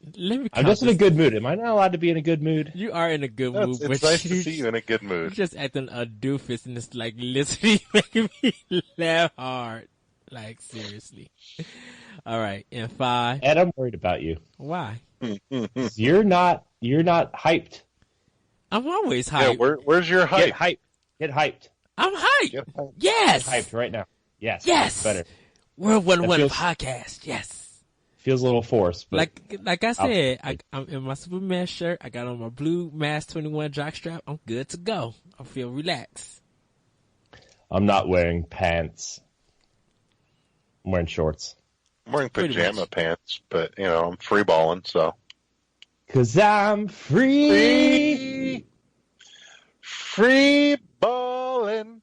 I'm just in a good mood. Am I not allowed to be in a good mood? You are in a good mood. It's nice to see you in a good mood. You're just acting a doofus and it's like literally making me laugh hard. Like, seriously. All right, in 5. Ed, I'm worried about you. Why? You're not hyped. I'm always hyped. Yeah, where's your hype? Get hyped. I'm hyped. Yes. Get hyped right now. Yes. Yes. Better. World 101 podcast. Yes. Feels a little forced. But like I said, I'm in my Superman shirt. I got on my blue Mass 21 jockstrap. I'm good to go. I feel relaxed. I'm not wearing pants. I'm wearing shorts. I'm wearing pajama pants, but, I'm free balling, so. 'Cause I'm free. Free balling.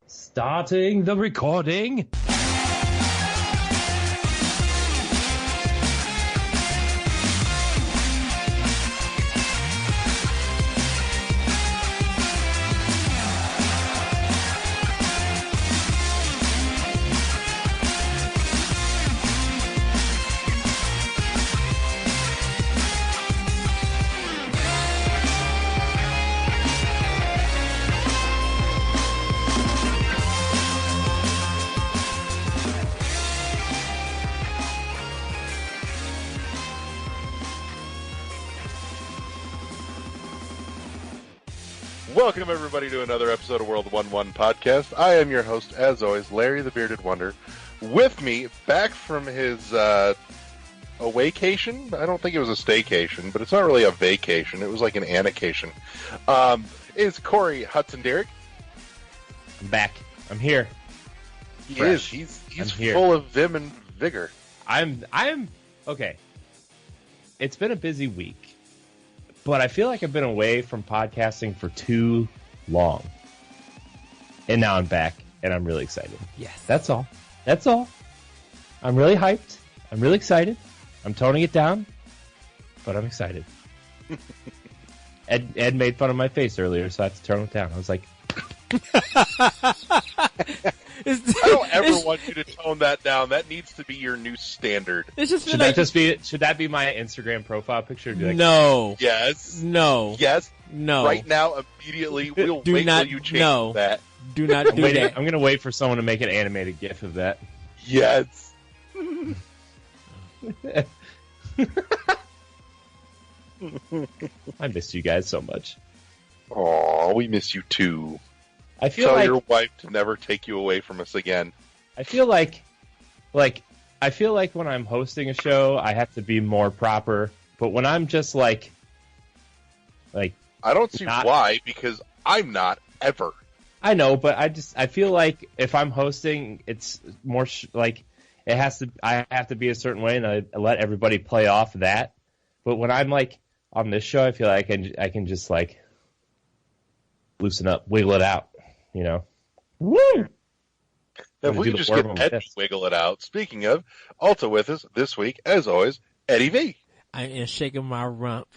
Starting the recording. Welcome, everybody, to another episode of World 1-1 Podcast. I am your host, as always, Larry the Bearded Wonder. With me, back from his awaycation. I don't think it was a staycation, but it's not really a vacation. It was like an anication. Is Corey Hudson-Derrick. I'm back. I'm here. He Fresh. is. He's I'm here. full of vim and vigor. I'm okay. It's been a busy week. But I feel like I've been away from podcasting for too long. And now I'm back, and I'm really excited. Yes. That's all. I'm really hyped. I'm really excited. I'm toning it down, but I'm excited. Ed made fun of my face earlier, so I had to tone it down. I was like... I don't ever want you to tone that down. That needs to be your new standard. Should that be my Instagram profile picture? Like, no. Yes. No. Yes. No. Right now, immediately, we'll Do wait not, till you change no. that. Do not do that. I'm going to wait for someone to make an animated GIF of that. Yes. I miss you guys so much. Aw, we miss you too. I feel Tell like your wife to never take you away from us again. I feel like when I'm hosting a show, I have to be more proper. But when I'm just like I don't see why, because I'm not ever. I know, but I feel like if I'm hosting, it's more I have to be a certain way, and I let everybody play off that. But when I'm like on this show, I feel like I can just like loosen up, wiggle it out, Woo! If we could just get Ed to wiggle it out. Speaking of, also with us this week, as always, Eddie V. I am shaking my rump.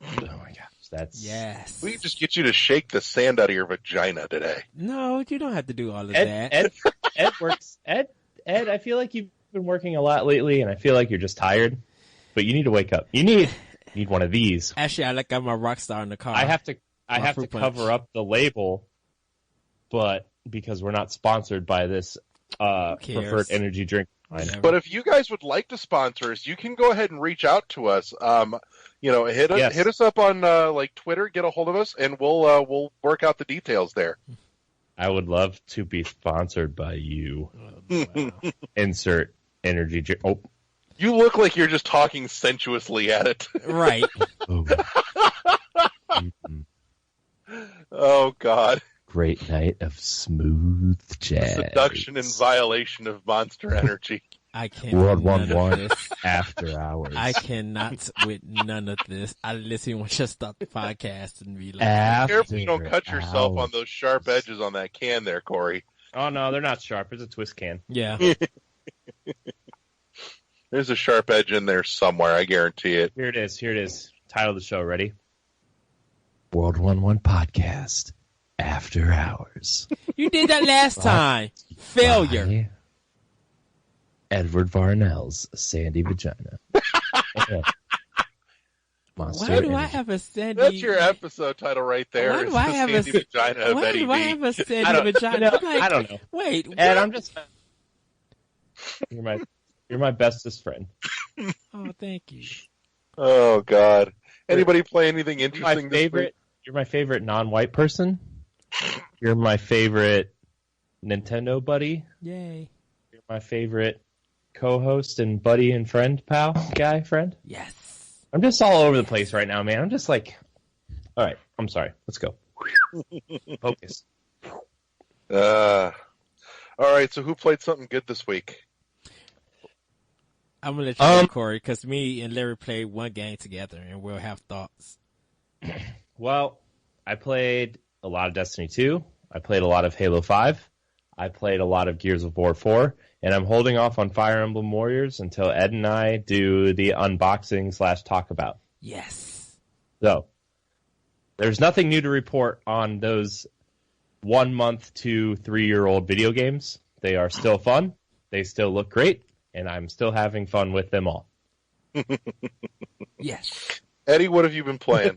Oh my gosh, yes. We can just get you to shake the sand out of your vagina today. No, you don't have to do all of that. Ed works. Ed, I feel like you've been working a lot lately, and I feel like you're just tired. But you need to wake up. You need one of these. Actually, I got my rock star in the car. I have to cover up the label, but because we're not sponsored by this preferred energy drink. But if you guys would like to sponsor us, you can go ahead and reach out to us. Hit us up on Twitter, get a hold of us, and we'll work out the details there. I would love to be sponsored by you. Oh, wow. Insert energy drink. Oh, you look like you're just talking sensuously at it. Right. Oh God. Great night of smooth jazz. Seduction and violation of Monster Energy. I can't. World 1-1 after hours. I cannot with none of this. I literally want you to stop the podcast and be like, be careful you don't cut yourself on those sharp edges on that can there, Corey. Oh no, they're not sharp. It's a twist can. Yeah. There's a sharp edge in there somewhere, I guarantee it. Here it is. Title of the show, ready? World 1-1 podcast after hours. You did that last time. Failure. By Edward Varnell's Sandy Vagina. Monster Why do I Energy. have a Sandy? That's your episode title right there. Why do is I the have a Sandy Vagina of Why Eddie do I B. have a Sandy Vagina? I'm like, I don't know. Wait, And what? I'm just you're my bestest friend. Oh, thank you. Oh God! Anybody play anything interesting? You're my favorite non-white person. You're my favorite Nintendo buddy. Yay. You're my favorite co-host and buddy and friend, friend. Yes. I'm just all over the place right now, man. I'm just like, all right, I'm sorry. Let's go. Focus. All right. So who played something good this week? I'm gonna let you go, Corey, because me and Larry played one game together, and we'll have thoughts. Well, I played a lot of Destiny 2. I played a lot of Halo 5. I played a lot of Gears of War 4. And I'm holding off on Fire Emblem Warriors until Ed and I do the unboxing / talk about. Yes. So, there's nothing new to report on those 1 month to 3-year-old video games. They are still fun. They still look great. And I'm still having fun with them all. Yes. Eddie, what have you been playing?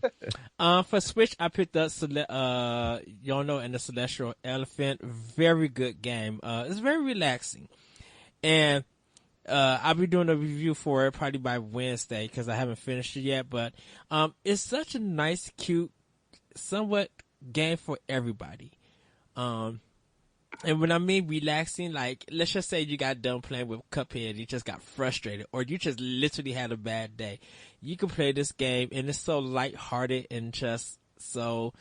For Switch, I picked up Yono and the Celestial Elephant. Very good game. It's very relaxing. And I'll be doing a review for it probably by Wednesday because I haven't finished it yet. But it's such a nice, cute, somewhat game for everybody. And when I mean relaxing, like, let's just say you got done playing with Cuphead, you just got frustrated, or you just literally had a bad day. You can play this game, and it's so lighthearted and just so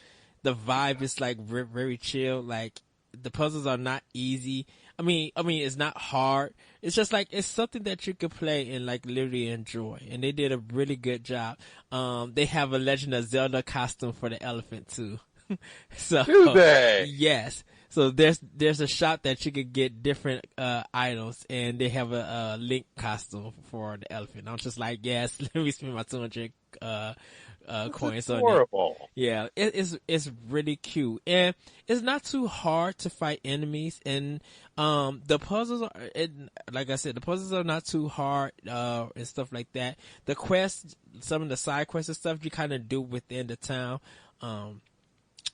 the vibe is like very chill. Like, the puzzles are not easy. I mean, it's not hard. It's just like, it's something that you could play and like literally enjoy. And they did a really good job. They have a Legend of Zelda costume for the elephant too. So, Do they? yes. So there's a shop that you could get different items, and they have a Link costume for the elephant. I'm just like, yes, let me spend my 200 coins on it. Horrible. Yeah, it's really cute, and it's not too hard to fight enemies, and the puzzles are, like I said, the puzzles are not too hard and stuff like that. The quests, some of the side quests and stuff, you kind of do within the town.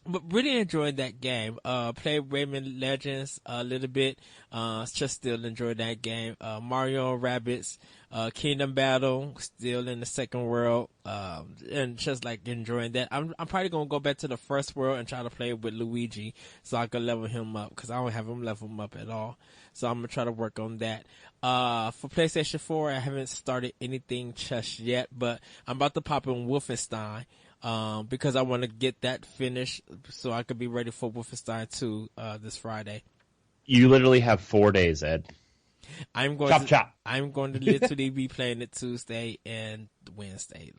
But really enjoyed that game. Played Rayman Legends a little bit. Just still enjoyed that game. Mario and Rabbids, Kingdom Battle, still in the second world. And just like enjoying that. I'm probably gonna go back to the first world and try to play with Luigi so I can level him up, because I don't have him level him up at all. So I'm gonna try to work on that. For PlayStation 4, I haven't started anything just yet, but I'm about to pop in Wolfenstein. Because I want to get that finished so I could be ready for Wolfenstein 2 this Friday. You literally have 4 days, Ed. I'm going to literally be playing it Tuesday and Wednesday,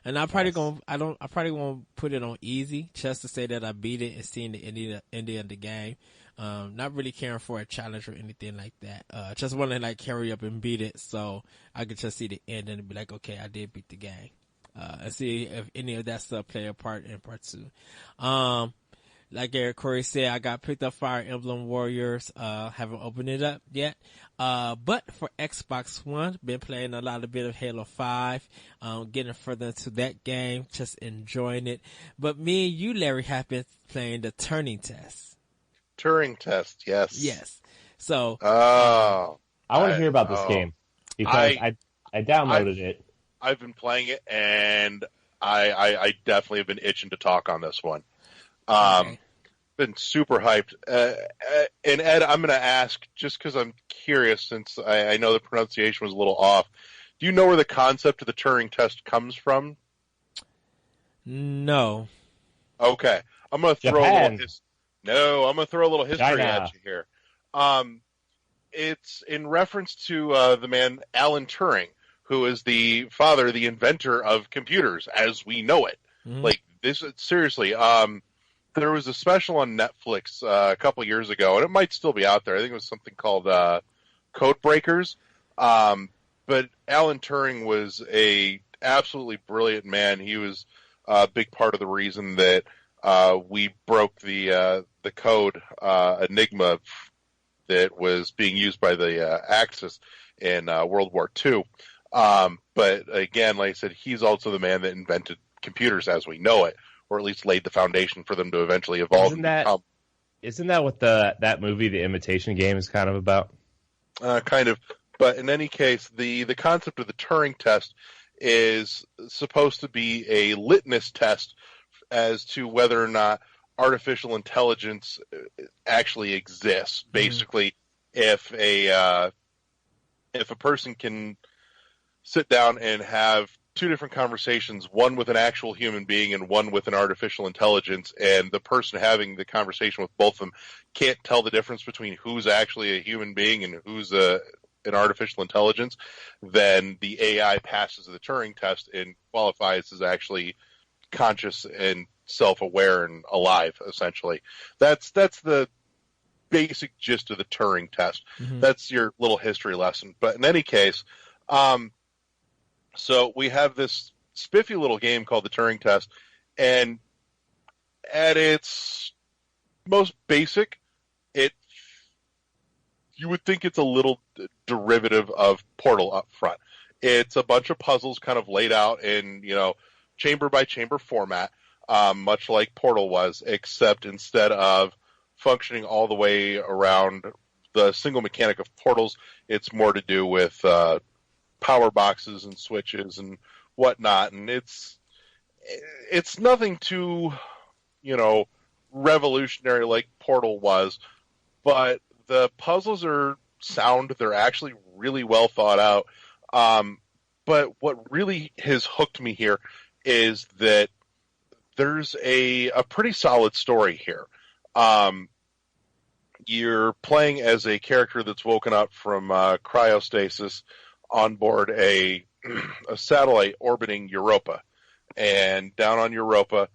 and I'm probably gonna put it on easy just to say that I beat it and seeing the ending of the game. Not really caring for a challenge or anything like that. Just want to like carry up and beat it so I could just see the end and be like, okay, I did beat the game. And see if any of that stuff play a part in part 2. Like Eric Corey said, I got picked up Fire Emblem Warriors. Haven't opened it up yet. But for Xbox One, been playing a bit of Halo 5. Getting further into that game, just enjoying it. But me and you, Larry, have been playing the Turing Test. Turing Test, yes. Yes. So. I want to hear about this game because I downloaded it. I've been playing it, and I definitely have been itching to talk on this one. Okay. Been super hyped. And Ed, I'm going to ask, just because I'm curious, since I know the pronunciation was a little off, do you know where the concept of the Turing Test comes from? No. Okay. I'm going to throw I'm going to throw a little history at you here. It's in reference to the man Alan Turing, who is the inventor of computers as we know it. Mm-hmm. Like, this, seriously, there was a special on Netflix a couple years ago, and it might still be out there. I think it was something called Code Breakers. But Alan Turing was a absolutely brilliant man. He was a big part of the reason that we broke the code Enigma that was being used by the Axis in World War II. But again, like I said, he's also the man that invented computers as we know it, or at least laid the foundation for them to eventually evolve. Isn't that what that movie, The Imitation Game, is kind of about? Kind of. But in any case, the concept of the Turing Test is supposed to be a litmus test as to whether or not artificial intelligence actually exists. Basically, if a person can sit down and have two different conversations, one with an actual human being and one with an artificial intelligence, and the person having the conversation with both of them can't tell the difference between who's actually a human being and who's an artificial intelligence, then the AI passes the Turing test and qualifies as actually conscious and self-aware and alive, essentially. That's the basic gist of the Turing test. Mm-hmm. That's your little history lesson. But in any case, so we have this spiffy little game called the Turing Test, and at its most basic, you would think it's a little derivative of Portal up front. It's a bunch of puzzles kind of laid out in, chamber by chamber format, much like Portal was, except instead of functioning all the way around the single mechanic of portals, it's more to do with power boxes and switches and whatnot, and it's nothing too, revolutionary like Portal was, but the puzzles are sound. They're actually really well thought out. But what really has hooked me here is that there's a pretty solid story here. You're playing as a character that's woken up from cryostasis on board a satellite orbiting Europa. And down on Europa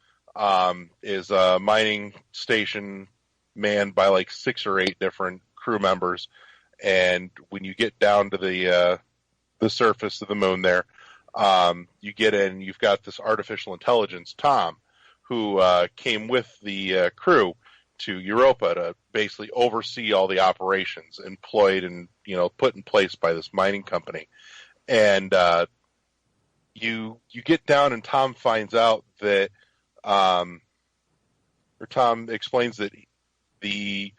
is a mining station manned by like 6 or 8 different crew members. And when you get down to the surface of the moon there, you get in, you've got this artificial intelligence, Tom, who came with the crew to Europa to basically oversee all the operations employed and put in place by this mining company. And you get down, and Tom finds out that, or Tom explains that the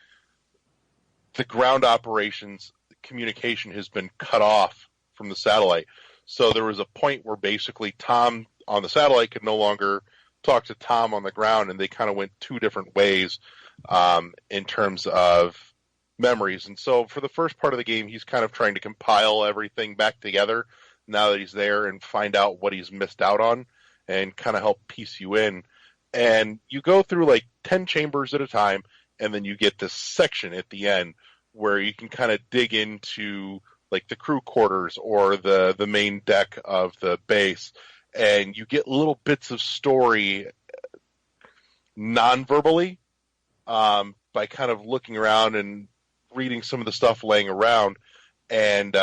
ground operations communication has been cut off from the satellite. So there was a point where basically Tom on the satellite could no longer talk to Tom on the ground, and they kind of went 2 different ways in terms of memories. And so for the first part of the game, he's kind of trying to compile everything back together now that he's there and find out what he's missed out on and kind of help piece you in. And you go through like 10 chambers at a time, and then you get this section at the end where you can kind of dig into like the crew quarters or the main deck of the base, and you get little bits of story non-verbally by kind of looking around and reading some of the stuff laying around, and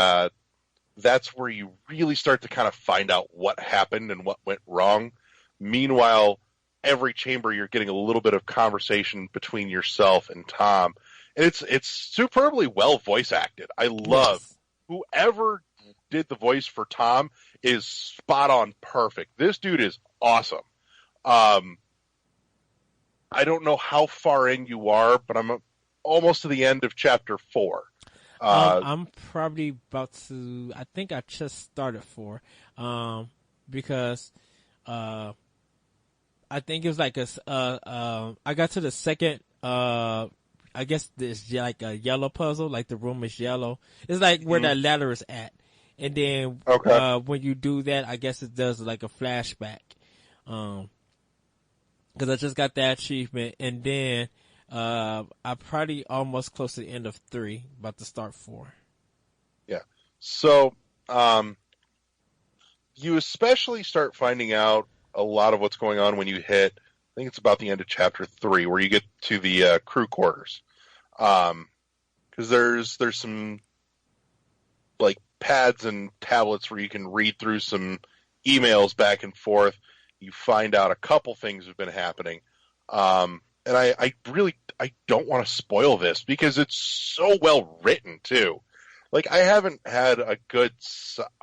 that's where you really start to kind of find out what happened and what went wrong. Meanwhile, every chamber you're getting a little bit of conversation between yourself and Tom, and it's superbly well voice acted. I love whoever did the voice for Tom is spot on perfect. This dude is awesome. I don't know how far in you are, but I'm almost to the end of chapter 4. I'm probably about to. I think I just started 4, because I think it was like I got to the second. I guess it's like a yellow puzzle, like the room is yellow. It's like where that ladder is at, and then when you do that, I guess it does like a flashback. Because I just got that achievement, and then I'm probably almost close to the end of 3, about to start 4. Yeah. So you especially start finding out a lot of what's going on when you hit, I think it's about the end of chapter 3, where you get to the crew quarters. Because there's some like pads and tablets where you can read through some emails back and forth, you find out a couple things have been happening. And I don't want to spoil this because it's so well written too. Like, I haven't had a good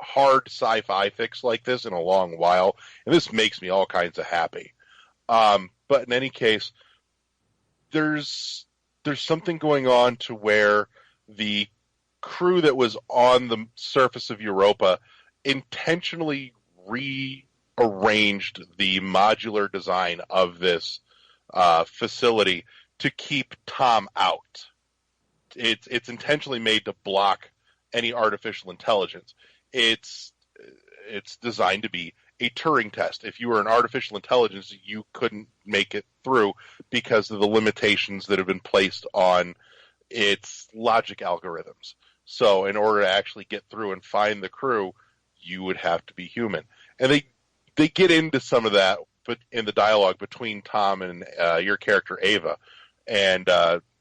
hard sci-fi fix like this in a long while, and this makes me all kinds of happy. But in any case, there's something going on to where the crew that was on the surface of Europa intentionally rearranged the modular design of this facility to keep Tom out. It's intentionally made to block any artificial intelligence. It's designed to be a Turing test. If you were an artificial intelligence, you couldn't make it through because of the limitations that have been placed on its logic algorithms. So in order to actually get through and find the crew, you would have to be human. And they get into some of that, but in the dialogue between Tom and your character Ava, and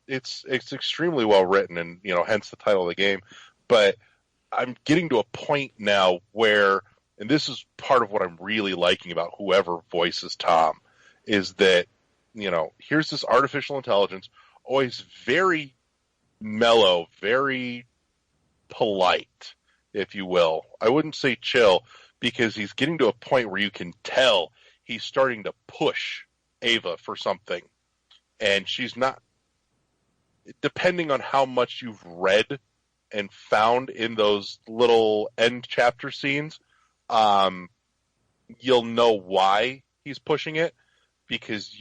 it's extremely well written, and hence the title of the game. But I'm getting to a point now where, and this is part of what I'm really liking about whoever voices Tom, is that here's this artificial intelligence, always very mellow, very polite, if you will. I wouldn't say chill, because he's getting to a point where you can tell he's starting to push Ava for something. And she's not, depending on how much you've read and found in those little end chapter scenes, you'll know why he's pushing it. Because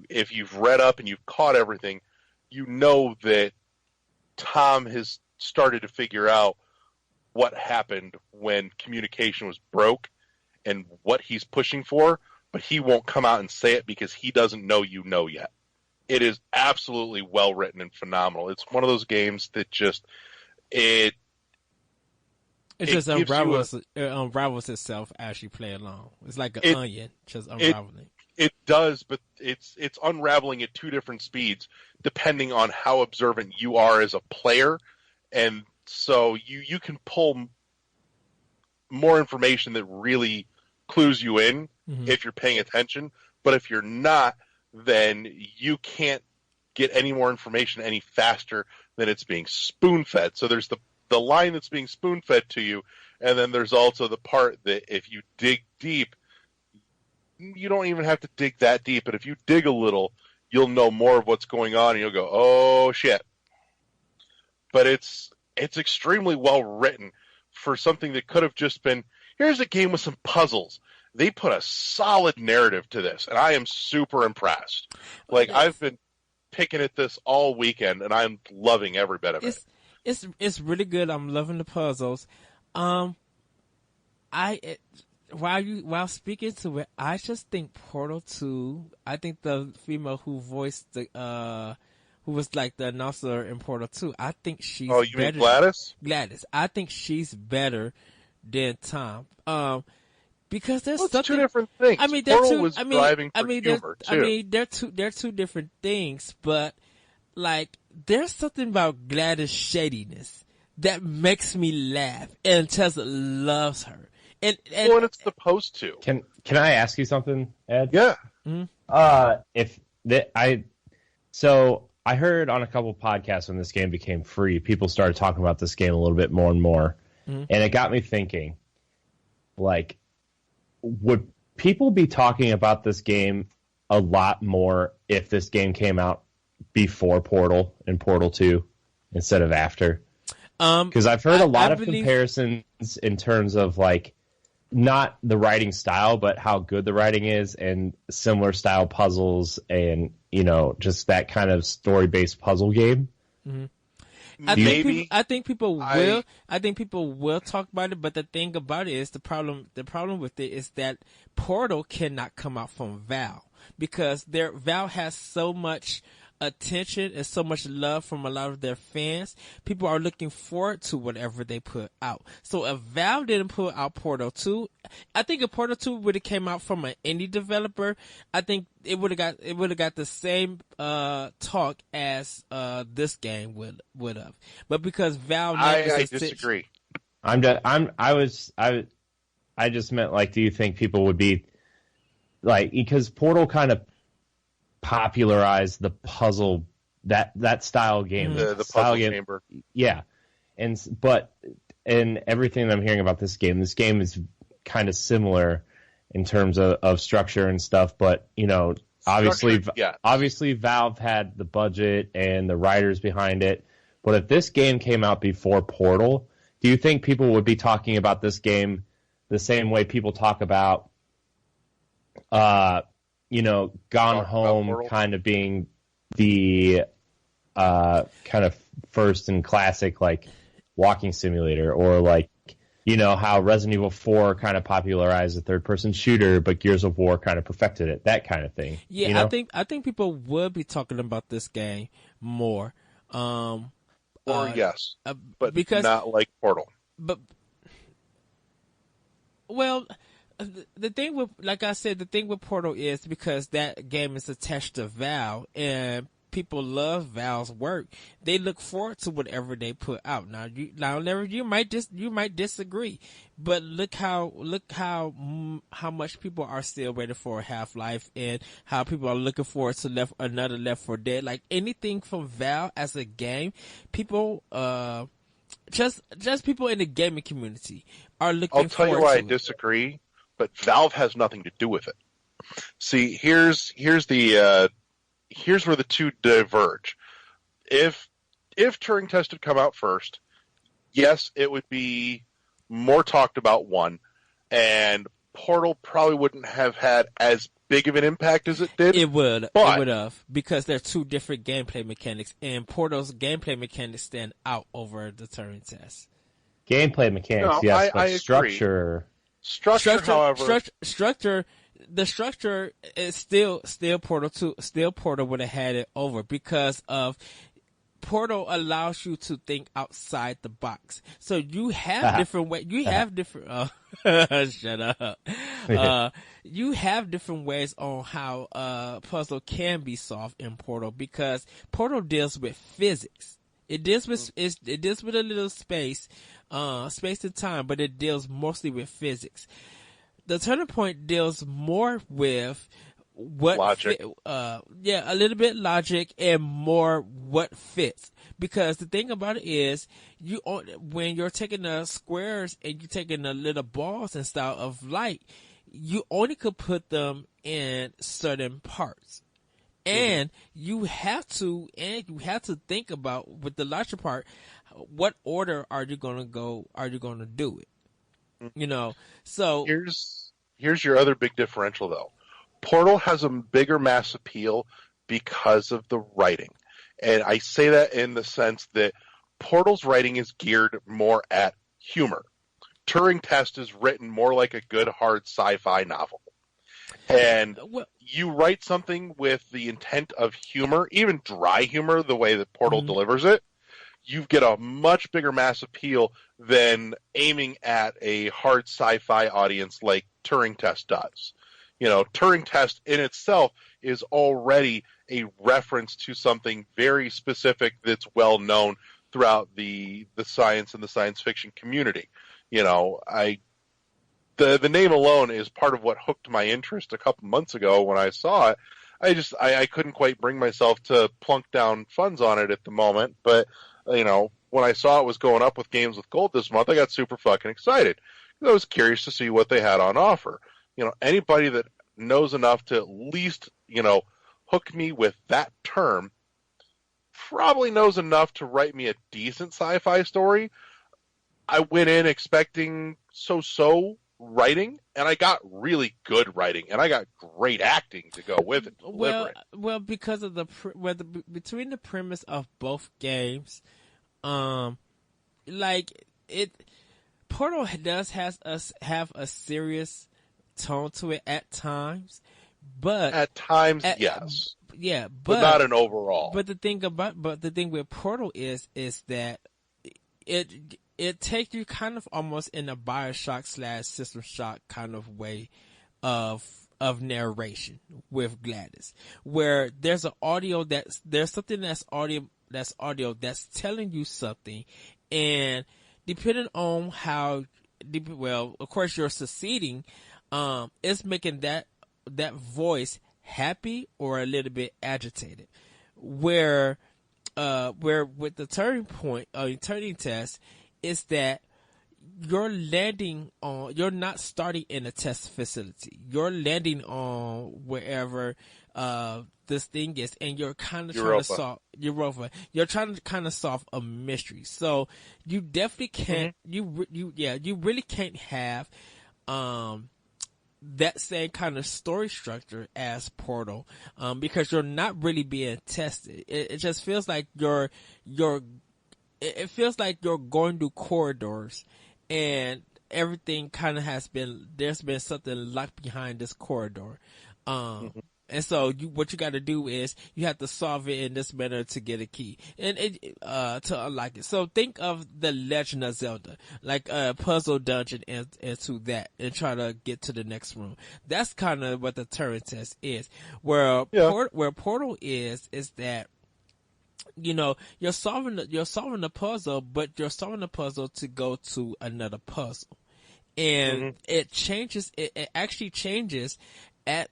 if you've read up and you've caught everything, you know that Tom has started to figure out what happened when communication was broke and what he's pushing for, but he won't come out and say it because he doesn't know yet. It is absolutely well written and phenomenal. It's one of those games that just it just unravels itself as you play along. It's like an onion, just unraveling. It does, but it's unraveling at two different speeds depending on how observant you are as a player, and so you can pull more information that really clues you in if you're paying attention. But if you're not, then you can't get any more information any faster than it's being spoon-fed. So there's the line that's being spoon-fed to you, and then there's also the part that if you dig deep, you don't even have to dig that deep, but if you dig a little, you'll know more of what's going on, and you'll go, oh, shit. But it's extremely well written for something that could have just been, here's a game with some puzzles. They put a solid narrative to this, and I am super impressed. Like, yes. I've been picking at this all weekend, and I'm loving every bit of it. It's really good. I'm loving the puzzles. While speaking to it, I just think Portal 2, I think the female who voiced who was like the announcer in Portal 2, I think she's better. Oh, you mean Gladys? Gladys. I think she's better than Tom. Because there's something. Two different things. I mean, Portal was driving for humor, too. I mean, they're two different things, but like, there's something about Gladys' shadiness that makes me laugh, and Tessa loves her. And it's supposed to. Can I ask you something, Ed? Yeah. Mm-hmm. So I heard on a couple podcasts when this game became free, people started talking about this game a little bit more and more, and it got me thinking, like, would people be talking about this game a lot more if this game came out before Portal and Portal 2 instead of after? Because I've heard a lot of comparisons in terms of, like, not the writing style, but how good the writing is, and similar style puzzles, and just that kind of story-based puzzle game. Mm-hmm. I think people will talk about it, but the thing about it is the problem with it is that Portal cannot come out from Valve, because Valve has so much attention and so much love from a lot of their fans. People are looking forward to whatever they put out. So if Valve didn't put out Portal 2, I think if Portal 2 would have came out from an indie developer, I think it would have got the same talk as this game would have. But because Valve, I disagree. I just meant, like, do you think people would be like, because Portal kind of popularized the puzzle, that style game. The puzzle chamber. Yeah. But everything that I'm hearing about this game is kind of similar in terms of structure and stuff, but, you know, obviously Valve had the budget and the writers behind it. But if this game came out before Portal, do you think people would be talking about this game the same way people talk about, you know, Gone Home kind of being the kind of first and classic, like, walking simulator, or like, you know, how Resident Evil 4 kind of popularized the third-person shooter, but Gears of War kind of perfected it, that kind of thing. Yeah, you know? I think people would be talking about this game more. Yes, but because, not like Portal. But, well, the thing with, like I said, the thing with Portal is because that game is attached to Valve, and people love Valve's work. They look forward to whatever they put out. Now, you might disagree, but look how much people are still waiting for Half-Life, and how people are looking forward to another Left 4 Dead. Like, anything from Valve as a game, people, just people in the gaming community are looking forward to. I'll tell you why I disagree, but Valve has nothing to do with it. See, here's where the two diverge. If Turing Test had come out first, yes, it would be more talked about, one, and Portal probably wouldn't have had as big of an impact as it did. It would have, because they're two different gameplay mechanics, and Portal's gameplay mechanics stand out over the Turing Test. Gameplay mechanics, yes, but I structure. Structure, however, the structure is still Portal 2. Still Portal would have had it over, because of Portal allows you to think outside the box. So you have different ways. You have different. Shut up. You have different ways on how puzzle can be solved in Portal, because Portal deals with physics. It deals with a little space and time, but it deals mostly with physics. The Turning Point deals more with what logic. A little bit logic and more what fits. Because the thing about it is, when you're taking the squares and you're taking the little balls and style of light, you only could put them in certain parts. And you have to think about, with the logic part, what order are you going to do it? You know, so here's your other big differential, though. Portal has a bigger mass appeal because of the writing, and I say that in the sense that Portal's writing is geared more at humor. Turing Test is written more like a good hard sci-fi novel, and you write something with the intent of humor, even dry humor, the way that Portal delivers it. You get a much bigger mass appeal than aiming at a hard sci-fi audience like Turing Test does. You know, Turing Test in itself is already a reference to something very specific that's well known throughout the science and the science fiction community. You know, the name alone is part of what hooked my interest a couple months ago when I saw it. I couldn't quite bring myself to plunk down funds on it at the moment, but you know, when I saw it was going up with Games with Gold this month, I got super fucking excited. I was curious to see what they had on offer. You know, anybody that knows enough to at least, you know, hook me with that term probably knows enough to write me a decent sci-fi story. I went in expecting so-so writing, and I got really good writing, and I got great acting to go with it. Well, because of between the premise of both games, Portal does have a serious tone to it at times, but yes, yeah, but not an overall. But the thing with Portal is that it takes you kind of almost in a BioShock / System Shock kind of way of narration with Gladys, where there's something that's audio that's telling you something, and depending on of course you're succeeding, it's making that that voice happy or a little bit agitated. Where with the Turing test is that you're not starting in a test facility. You're landing on wherever this thing is, and you're kind of trying to solve Europa. You're trying to kind of solve a mystery. So you definitely can't. You really can't have that same kind of story structure as Portal, because you're not really being tested. It just feels like it feels like you're going through corridors, and everything kind of there's been something locked behind this corridor. And so what you got to do is you have to solve it in this manner to get a key and to unlock it. So think of the Legend of Zelda, like a puzzle dungeon into that and try to get to the next room. That's kind of what the Turing test is. Where Portal is that, you're solving the puzzle, but you're solving the puzzle to go to another puzzle. And it actually changes at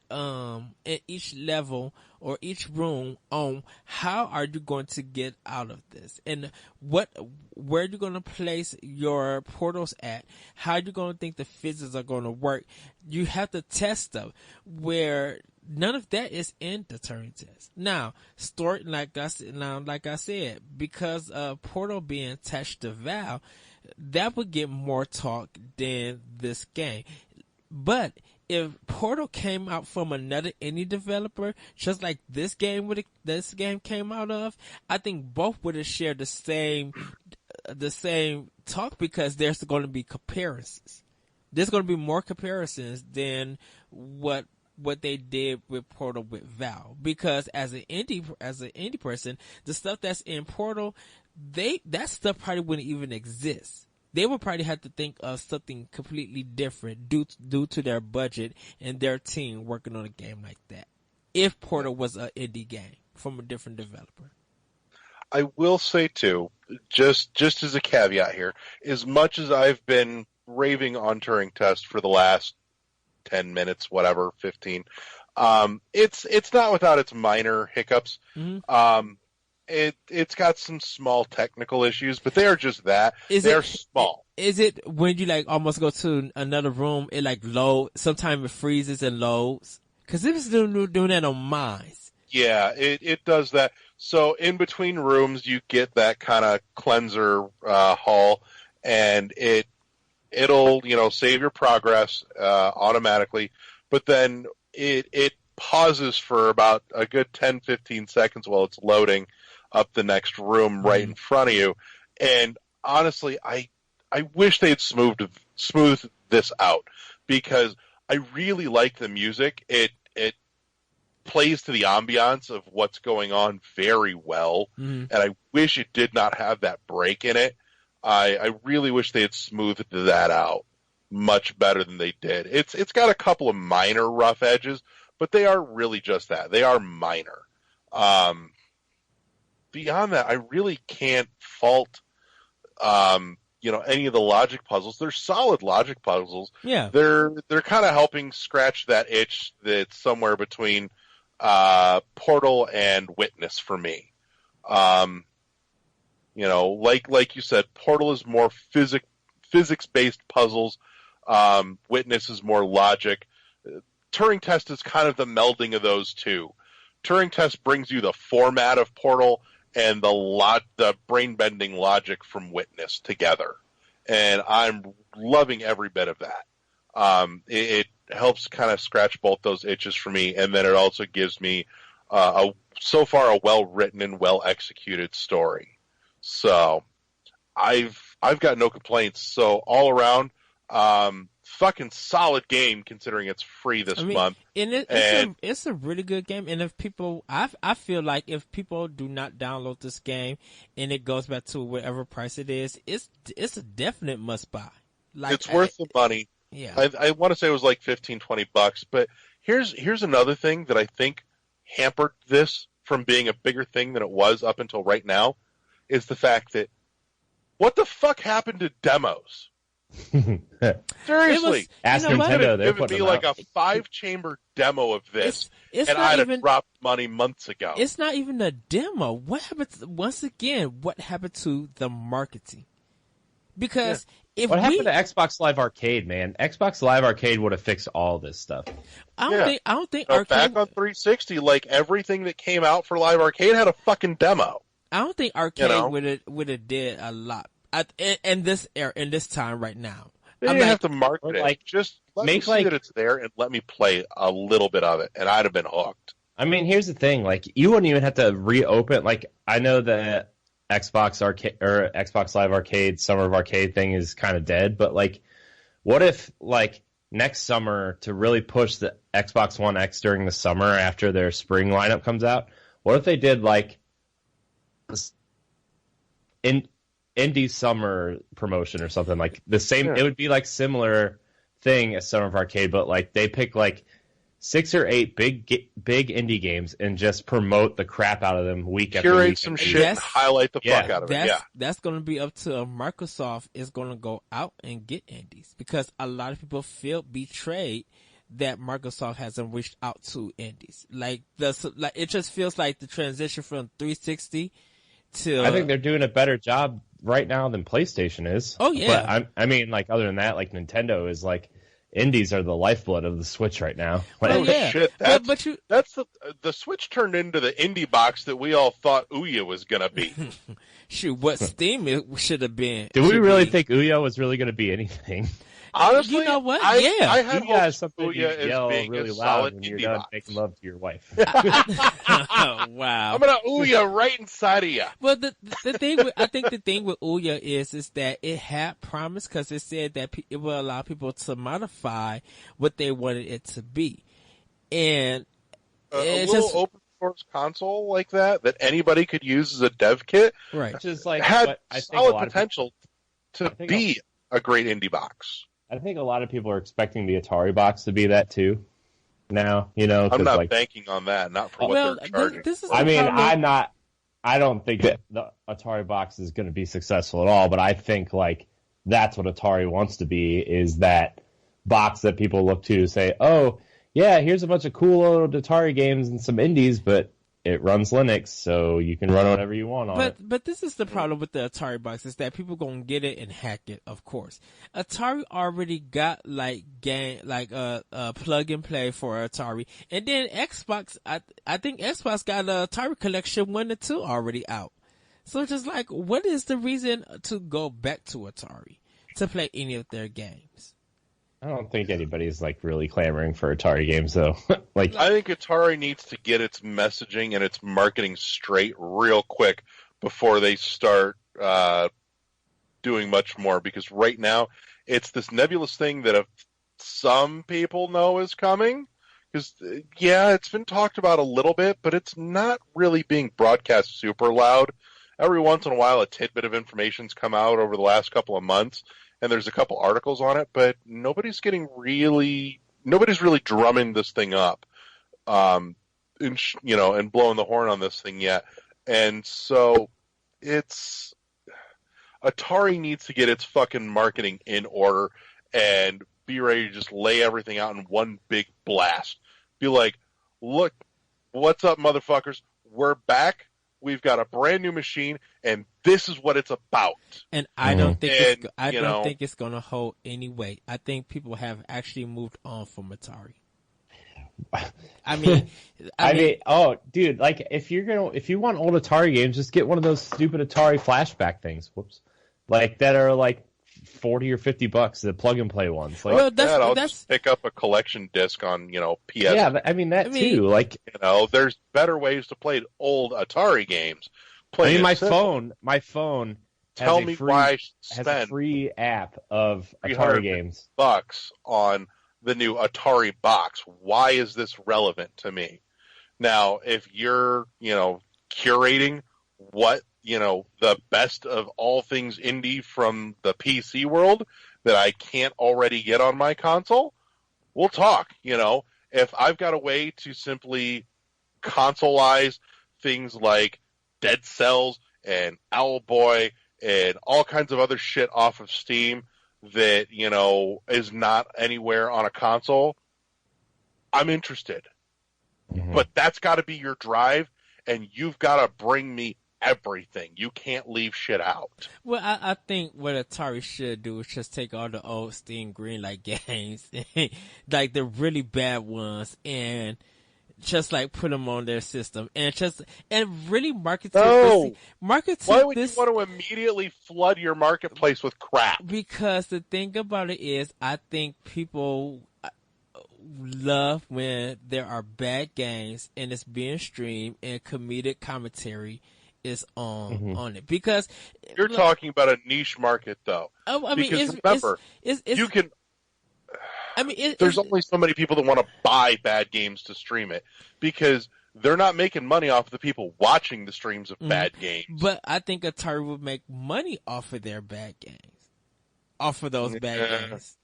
each level or each room on how are you going to get out of this, and where you're going to place your portals at, how you're going to think the physics are going to work. You have to test stuff where none of that is in the Turing test. Now, story, like I said, because of Portal being attached to Valve, that would get more talk than this game. But if Portal came out from another indie developer, just like this game came out of, I think both would have shared the same talk, because there's going to be comparisons. There's going to be more comparisons than what they did with Portal with Valve, because as an indie person, the stuff that's in Portal, that stuff probably wouldn't even exist. They would probably have to think of something completely different due to their budget and their team working on a game like that, if Portal was an indie game from a different developer. I will say too, just as a caveat here, as much as I've been raving on Turing Test for the last 10 minutes, whatever, 15, it's not without its minor hiccups. It's got some small technical issues, but they are just that. They're small. Is it when you like almost go to another room, it like load? Sometimes it freezes and loads. Because it was doing that on mine. Yeah, it does that. So in between rooms, you get that kind of cleanser hall, and it'll save your progress automatically, but then it pauses for about a good 10-15 seconds while it's loading up the next room right in front of you. And honestly, I wish they had smoothed this out, because I really like the music. It plays to the ambiance of what's going on very well, and I wish it did not have that break in it. I really wish they had smoothed that out much better than they did. It's got a couple of minor rough edges, but they are really just that. They are minor. Beyond that, I really can't fault any of the logic puzzles. They're solid logic puzzles. Yeah. They're kind of helping scratch that itch that's somewhere between Portal and Witness for me. Like you said, Portal is more physics-based puzzles. Witness is more logic. Turing Test is kind of the melding of those two. Turing Test brings you the format of Portal and the brain-bending logic from Witness together. And I'm loving every bit of that. It helps kind of scratch both those itches for me, and then it also gives me so far a well-written and well-executed story. So I've got no complaints. So all around, fucking solid game considering it's free this month. And it's a really good game. And if people, I feel like if people do not download this game and it goes back to whatever price it is, it's a definite must buy. Like, it's worth the money. Yeah. I want to say it was like $15-20, but here's another thing that I think hampered this from being a bigger thing than it was up until right now, is the fact that what the fuck happened to demos? Seriously. Ask you know Nintendo. They're It would putting be them like out. a 5-chamber demo of this, It's and not I'd even have dropped money months ago. it's not even a demo. What happened once again, what happened to the marketing? Because if What we happened to Xbox Live Arcade, man? Xbox Live Arcade would have fixed all this stuff. I don't think No, arcade back on 360, like everything that came out for Live Arcade had a fucking demo. I don't think arcade You know? would have did a lot in this era, in this time right now. They I'm didn't like, have to market it. like, Just let me make, see like- that it's there and let me play a little bit of it, and I'd have been hooked. I mean, here's the thing: like, you wouldn't even have to reopen. Like, I know the Xbox Arcade or Xbox Live Arcade Summer of Arcade thing is kind of dead, but like, what if like next summer to really push the Xbox One X during the summer after their spring lineup comes out? What if they did like indie summer promotion or something like the same? Yeah. It would be like similar thing as Summer of Arcade, but like they pick like 6 or 8 big indie games and just promote the crap out of them week after Curate week. some after shit week. and highlight the fuck out of it. that's Yeah. that's going to be up to Microsoft is going to go out and get indies, because a lot of people feel betrayed that Microsoft hasn't reached out to indies. Like it just feels like the transition from 360 to I think they're doing a better job right now than PlayStation is. Oh, yeah. But I mean, like, other than that, like, Nintendo is like, indies are the lifeblood of the Switch right now. Like, Oh, yeah. Shit, But that's the Switch turned into the indie box that we all thought Ouya was gonna be. shoot, what Steam should have been. do we should really be. think Ouya was really going to be anything? Honestly, You know what? I Yeah. had Ouya is hopes something of you Ouya yell as being really a loud solid when you're indie done box. making love to your wife. Wow. I'm gonna Ouya right inside of you. Well, the thing I think the thing with Ouya is that it had promise, because it said that it will allow people to modify what they wanted it to be, and A it's little just open source console like that anybody could use as a dev kit right. Which is like, had what I think a solid lot of potential to think be a great indie box. I think a lot of people are expecting the Atari box to be that too. Now, you know, I'm because not like, banking on that, not for what Well, they're charging. this is the I mean, problem. I don't think that the Atari box is going to be successful at all, but I think like that's what Atari wants to be, is that box that people look to say, oh, yeah, here's a bunch of cool old Atari games and some indies, but it runs Linux, so you can run whatever you want on it. But this is the problem with the Atari box, is that people gonna get it and hack it. Of course, Atari already got like plug and play for Atari, and then Xbox. I think Xbox got a Atari Collection 1 and 2 already out. So it's just like, what is the reason to go back to Atari to play any of their games? I don't think anybody's like really clamoring for Atari games though. Like, I think Atari needs to get its messaging and its marketing straight real quick before they start doing much more, because right now it's this nebulous thing that some people know is coming. Because, yeah, it's been talked about a little bit, but it's not really being broadcast super loud. Every once in a while, a tidbit of information's come out over the last couple of months, and there's a couple articles on it, but nobody's really drumming this thing up, and blowing the horn on this thing yet. And so Atari needs to get its fucking marketing in order and be ready to just lay everything out in one big blast. Be like, look, what's up, motherfuckers? We're back. We've got a brand new machine, and this is what it's about. And I don't think And, think it's gonna hold any weight. I think people have actually moved on from Atari. I mean, oh, dude, like if you want old Atari games, just get one of those stupid Atari flashback things. Whoops, like that are like $40 or $50, the plug and play ones. Like, well, I'll that's just pick up a collection disc on, PS. yeah, I mean that too. Like, there's better ways to play old Atari games. I mean, my phone. Tell me why I should has a spend free app of Atari 300 games. bucks on the new Atari Box. Why is this relevant to me? Now, if you're, curating what, the best of all things indie from the PC world that I can't already get on my console, we'll talk. If I've got a way to simply consoleize things like Dead Cells and Owlboy and all kinds of other shit off of Steam that, you know, is not anywhere on a console, I'm interested. Mhm. But that's got to be your drive, and you've got to bring me everything. You can't leave shit out. Well, I think what Atari should do is just take all the old Steam Greenlight games, like the really bad ones, and just like put them on their system, and really market to No! market to Why would this. you want to immediately flood your marketplace with crap? Because the thing about it is, I think people love when there are bad games and it's being streamed and comedic commentary is on it. Because You're talking about a niche market, though. I mean, Because remember, you can. I mean, There's only so many people that want to buy bad games to stream it because they're not making money off the people watching the streams of bad games. But I think Atari would make money off of their bad games, off of those bad games.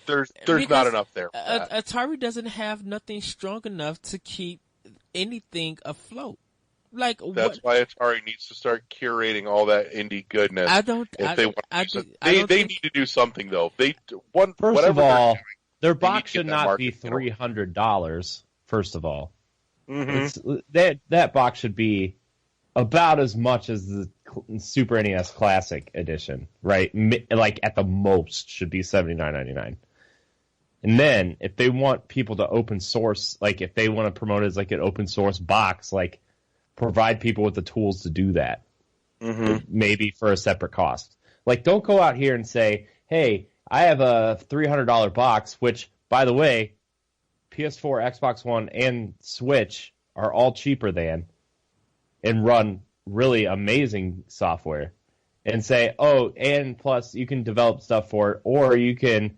There's not enough there. For that. Atari doesn't have nothing strong enough to keep anything afloat. Like that's why Atari needs to start curating all that indie goodness. They need to do something though. First of all, their box should not be $300. First of all, that box should be about as much as the Super NES Classic Edition, right? Like at the most should be $79.99. And then if they want people to open source, like if they want to promote it as like an open source box, like provide people with the tools to do that, maybe for a separate cost. Like, don't go out here and say, hey, I have a $300 box, which, by the way, PS4, Xbox One, and Switch are all cheaper than, and run really amazing software, and say, oh, and plus you can develop stuff for it, or you can,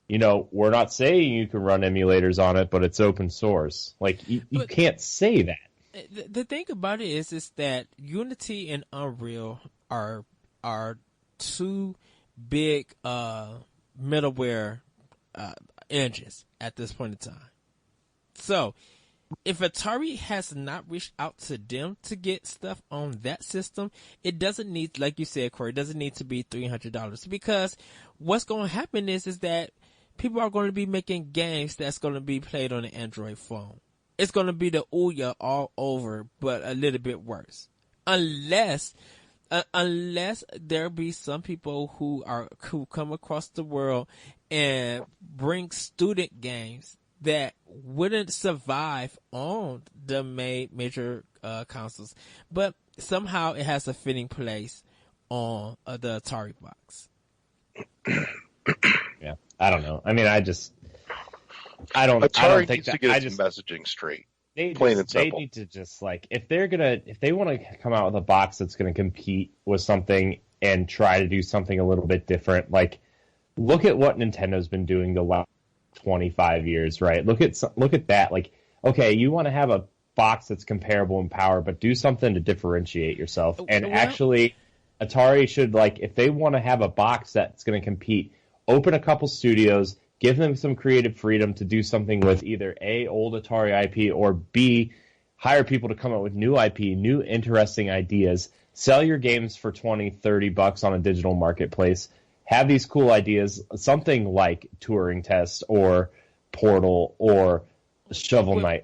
you know, we're not saying you can run emulators on it, but it's open source. Like, you can't say that. The thing about it is that Unity and Unreal are two big middleware engines at this point in time. So if Atari has not reached out to them to get stuff on that system, it doesn't need, like you said, Corey, it doesn't need to be $300, because what's going to happen is that people are going to be making games that's going to be played on an Android phone. It's going to be the Ouya all over, but a little bit worse. Unless there be some people who come across the world and bring student games that wouldn't survive on the major consoles, but somehow it has a fitting place on the Atari Box. Yeah, I don't know. I mean, I don't Atari think needs to get its messaging straight. Plain and simple. They need to just, like, if they want to come out with a box that's going to compete with something and try to do something a little bit different, like, look at what Nintendo's been doing the last 25 years, right? Look at that. Like, okay, you want to have a box that's comparable in power, but do something to differentiate yourself. And actually, Atari should, like, if they want to have a box that's going to compete, open a couple studios, give them some creative freedom to do something with either A, old Atari IP, or B, hire people to come up with new IP, new interesting ideas, sell your games for $20-$30 on a digital marketplace, have these cool ideas, something like Turing Test or Portal or Shovel Knight.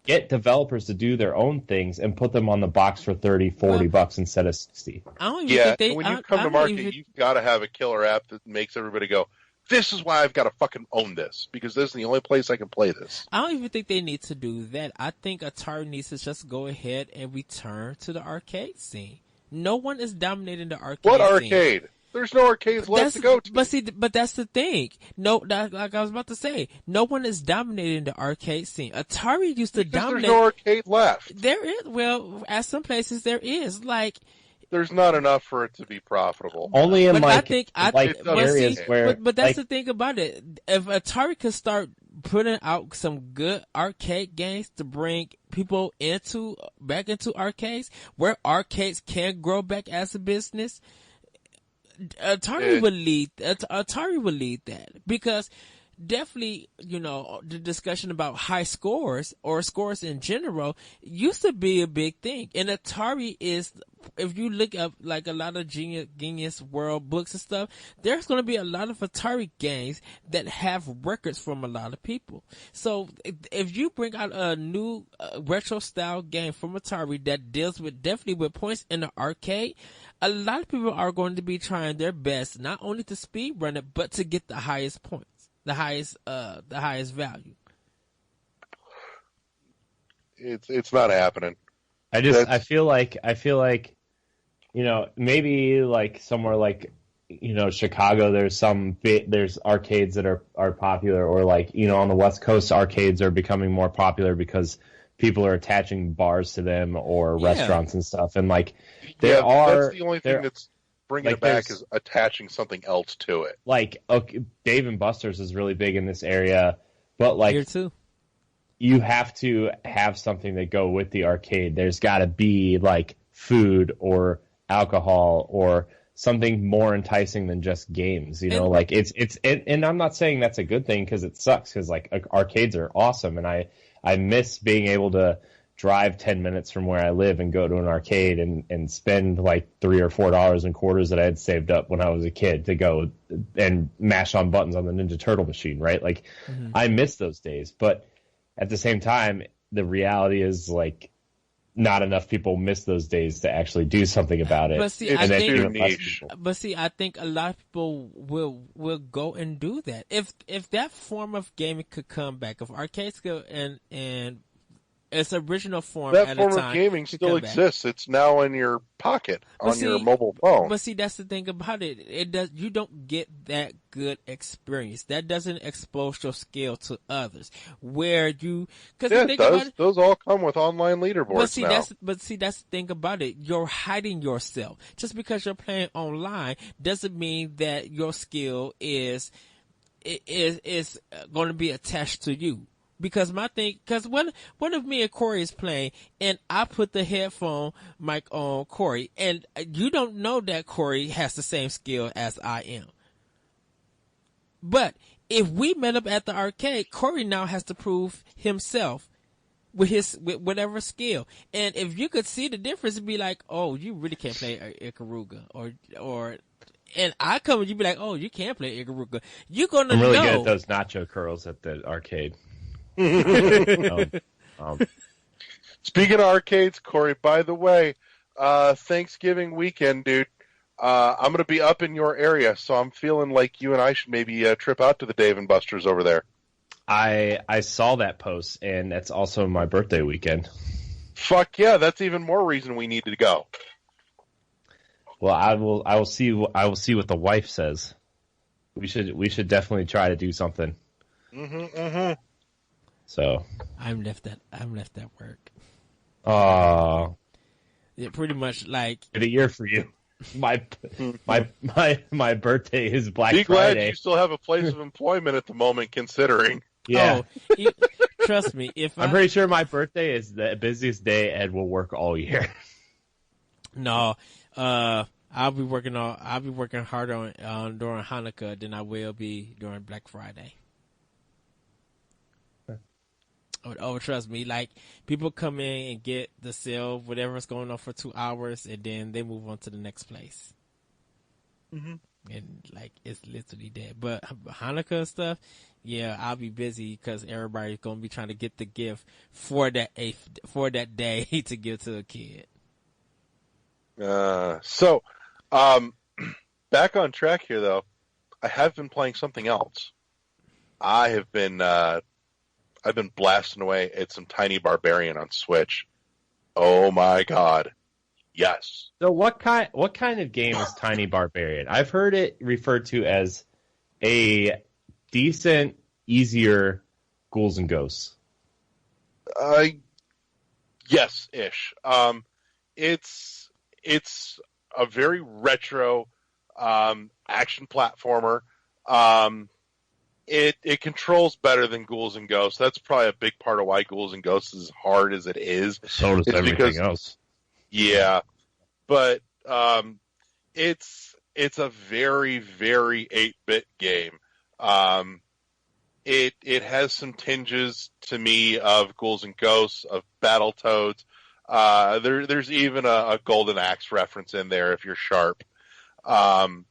Get developers to do their own things and put them on the box for $30-$40 instead of $60. When you come to market, you've got to have a killer app that makes everybody go, this is why I've got to fucking own this, because this is the only place I can play this. I don't even think they need to do that. I think Atari needs to just go ahead and return to the arcade scene. No one is dominating the arcade scene. What arcade? There's no arcades left to go to. But that's the thing. No, like I was about to say, no one is dominating the arcade scene. Atari used to dominate. There's no arcade left. There is. Well, at some places there is. Like, there's not enough for it to be profitable. Only in areas where. But that's the thing about it. If Atari could start putting out some good arcade games to bring people back into arcades, where arcades can grow back as a business, Atari would lead that, because definitely, you know, the discussion about high scores or scores in general used to be a big thing, and Atari is if you look up like a lot of Genius World books and stuff, there's going to be a lot of Atari games that have records from a lot of people. So if you bring out a new retro style game from Atari that deals definitely with points in the arcade, a lot of people are going to be trying their best not only to speed run it, but to get the highest points, the highest value. It's not happening. I feel like, maybe like somewhere like, Chicago, there's arcades that are popular, or like, on the West Coast, arcades are becoming more popular because people are attaching bars to them or restaurants and stuff. And like, that's the only thing that's bringing it back is attaching something else to it. Like, okay, Dave and Buster's is really big in this area, but like, here too. You have to have something that go with the arcade. There's got to be like food or alcohol or something more enticing than just games. Like and I'm not saying that's a good thing, because it sucks, because like arcades are awesome, and I miss being able to drive 10 minutes from where I live and go to an arcade and spend like $3 or $4 in quarters that I had saved up when I was a kid to go and mash on buttons on the Ninja Turtle machine, right? Like, I miss those days, but at the same time, the reality is like not enough people miss those days to actually do something about it. But see, I think a lot of people will go and do that. If that form of gaming could come back, if arcades go and its original form, that form of gaming still exists. It's now in your pocket on your mobile phone. But see, that's the thing about it. You don't get that good experience. That doesn't expose your skill to others. Where those all come with online leaderboards now. That's the thing about it. You're hiding yourself. Just because you're playing online doesn't mean that your skill is going to be attached to you. Because one of me and Corey is playing, and I put the headphone mic on Corey, and you don't know that Corey has the same skill as I am. But if we met up at the arcade, Corey now has to prove himself with whatever skill. And if you could see the difference, it'd be like, oh, you really can't play Ikaruga, or. And I come and you'd be like, oh, you can't play Ikaruga. You're gonna know. I'm really good at those nacho curls at the arcade. Speaking of arcades, Corey, by the way, Thanksgiving weekend, dude, I'm going to be up in your area, so I'm feeling like you and I should maybe trip out to the Dave & Buster's over there. I saw that post, and that's also my birthday weekend. Fuck yeah, that's even more reason we need to go. Well, I will see what the wife says. We should definitely try to do something. So I'm left at work. Oh, yeah, pretty much like good a year for you. My birthday is Black Be Friday. glad you still have a place of employment at the moment, considering. Yeah, trust me. I'm pretty sure my birthday is the busiest day Ed will work all year. No, I'll be working harder on during Hanukkah than I will be during Black Friday. Oh, trust me. Like, people come in and get the sale, whatever's going on for 2 hours, and then they move on to the next place. And like, it's literally dead. But Hanukkah stuff, yeah, I'll be busy because everybody's gonna be trying to get the gift for that day to give to a kid. So, back on track here though. I have been playing something else. I've been blasting away at some Tiny Barbarian on Switch. Oh my god. Yes. So what kind of game is Tiny Barbarian? I've heard it referred to as a decent, easier Ghouls and Ghosts. Yes-ish. It's a very retro action platformer. It controls better than Ghouls and Ghosts. That's probably a big part of why Ghouls and Ghosts is as hard as it is. So does everything else. Yeah, but it's a very, very 8-bit game. It has some tinges to me of Ghouls and Ghosts, of Battletoads. There's even a golden axe reference in there if you're sharp. But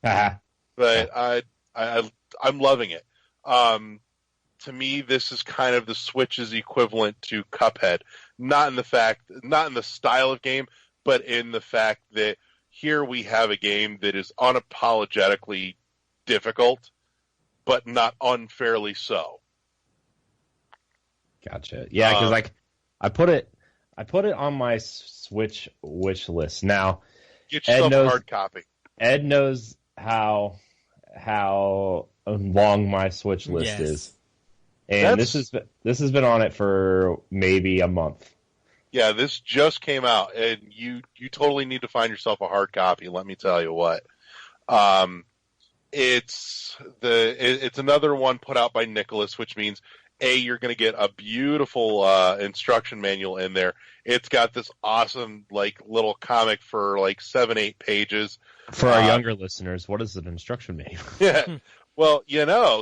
I'm loving it. To me, this is kind of the Switch's equivalent to Cuphead. Not in the style of game, but in the fact that here we have a game that is unapologetically difficult, but not unfairly so. Gotcha. Yeah, because like I put it on my Switch wish list. Now, Get yourself a hard copy. Ed knows how long my Switch list is, and this has been on it for maybe a month. Yeah, this just came out, and you totally need to find yourself a hard copy. Let me tell you what. It's another one put out by Nicholas, which means you're going to get a beautiful instruction manual in there. It's got this awesome little comic for 7-8 pages. For our younger listeners, what is an instruction manual? Yeah. Well,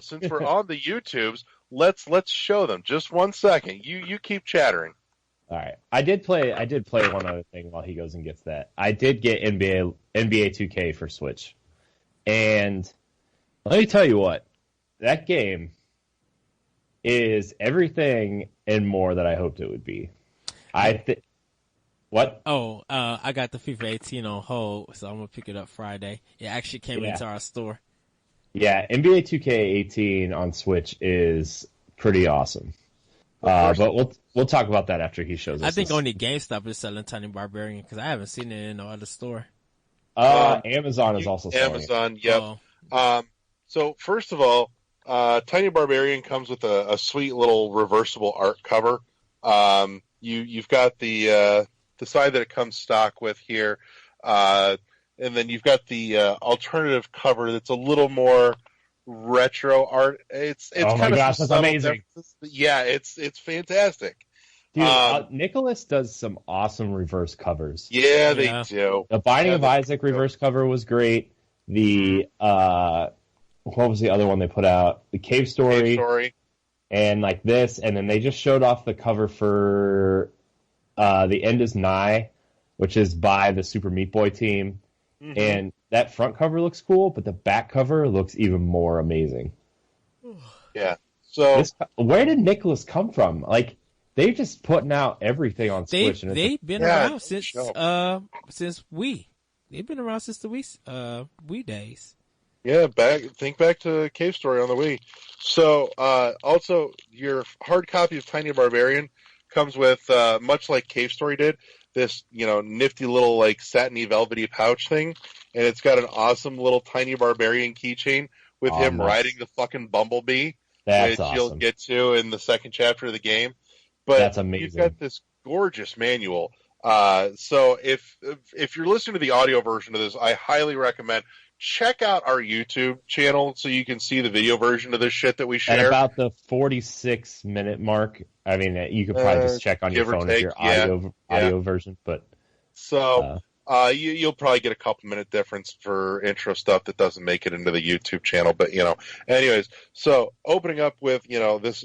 since we're on the YouTubes, let's show them. Just 1 second. You keep chattering. All right. I did play one other thing while he goes and gets that. I did get NBA 2K for Switch. And let me tell you what, that game is everything and more that I hoped it would be. What? Oh, I got the FIFA 18 on hold, so I'm going to pick it up Friday. It actually came into our store. Yeah, NBA 2K18 on Switch is pretty awesome. But we'll talk about that after he shows us. I think only GameStop is selling Tiny Barbarian because I haven't seen it in no other store. Amazon is also selling Amazon, it. Yep. Oh. So first of all, Tiny Barbarian comes with a sweet little reversible art cover. You've got the side that it comes stock with here, and then you've got the alternative cover that's a little more retro art. It's oh my gosh, that's amazing! Yeah, it's fantastic. Dude, Nicholas does some awesome reverse covers. Yeah, they do. The Binding of Isaac reverse cover was great. The what was the other one they put out? The Cave Story. And this, and then they just showed off the cover for The End Is Nigh, which is by the Super Meat Boy team. Mm-hmm. And that front cover looks cool, but the back cover looks even more amazing. Yeah. So where did Nicholas come from? They're just putting out everything on Switch. And they've been around since Wii. They've been around since the Wii days. Yeah, think back to Cave Story on the Wii. So, also, your hard copy of Tiny Barbarian comes with, much like Cave Story did, this, nifty little, satiny velvety pouch thing, and it's got an awesome little Tiny Barbarian keychain with him riding the fucking Bumblebee, which awesome. You'll get to in the second chapter of the game. But that's amazing. You've got this gorgeous manual. So if you're listening to the audio version of this, I highly recommend check out our YouTube channel so you can see the video version of this shit that we share. At about the 46-minute mark, I mean, you could probably just check on your phone if your audio version. But so you'll probably get a couple-minute difference for intro stuff that doesn't make it into the YouTube channel. But anyways, so opening up with this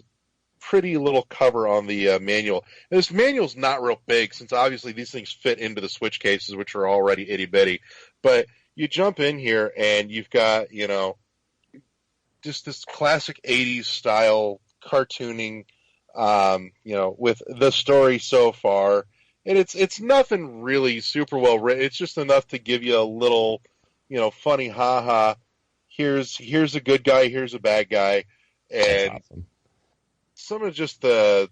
pretty little cover on the manual. And this manual's not real big since obviously these things fit into the Switch cases, which are already itty-bitty. But you jump in here and you've got, just this classic 80s style cartooning, with the story so far. And it's nothing really super well written. It's just enough to give you a little, funny ha-ha. Here's a good guy, here's a bad guy. And that's awesome. Some of just the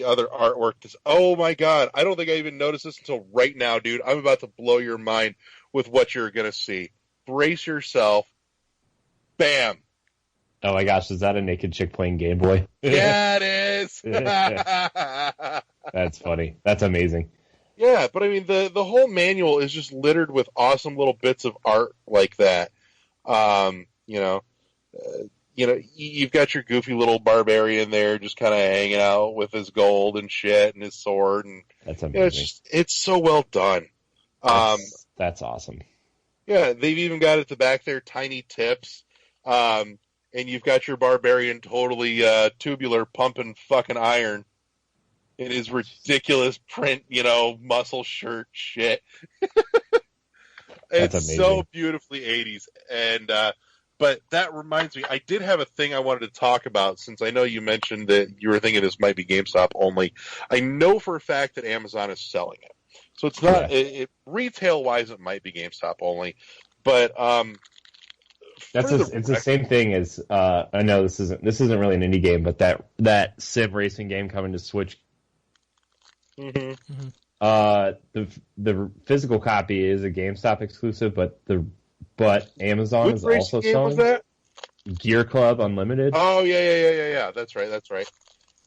other artwork. Oh my god, I don't think I even noticed this until right now, dude. I'm about to blow your mind with what you're going to see. Brace yourself. Bam. Oh my gosh, is that a naked chick playing Game Boy? Yeah, it is. That's funny. That's amazing. Yeah, but I mean, the whole manual is just littered with awesome little bits of art like that. You've got your goofy little barbarian there just kind of hanging out with his gold and shit and his sword. And that's amazing. It's so well done. That's awesome. Yeah, they've even got at the back there tiny tips. And you've got your barbarian totally tubular pumping fucking iron. in his ridiculous print, muscle shirt shit. That's It's amazing. so beautifully 80s. And but that reminds me, I did have a thing I wanted to talk about, since I know you mentioned that you were thinking this might be GameStop only. I know for a fact that Amazon is selling it. So it's not, retail-wise, it might be GameStop only. But it's the same thing as I know this isn't really an indie game, but that sim racing game coming to Switch. Mm-hmm. The physical copy is a GameStop exclusive, but Amazon Which is also game selling was that? Gear Club Unlimited. Oh yeah. That's right.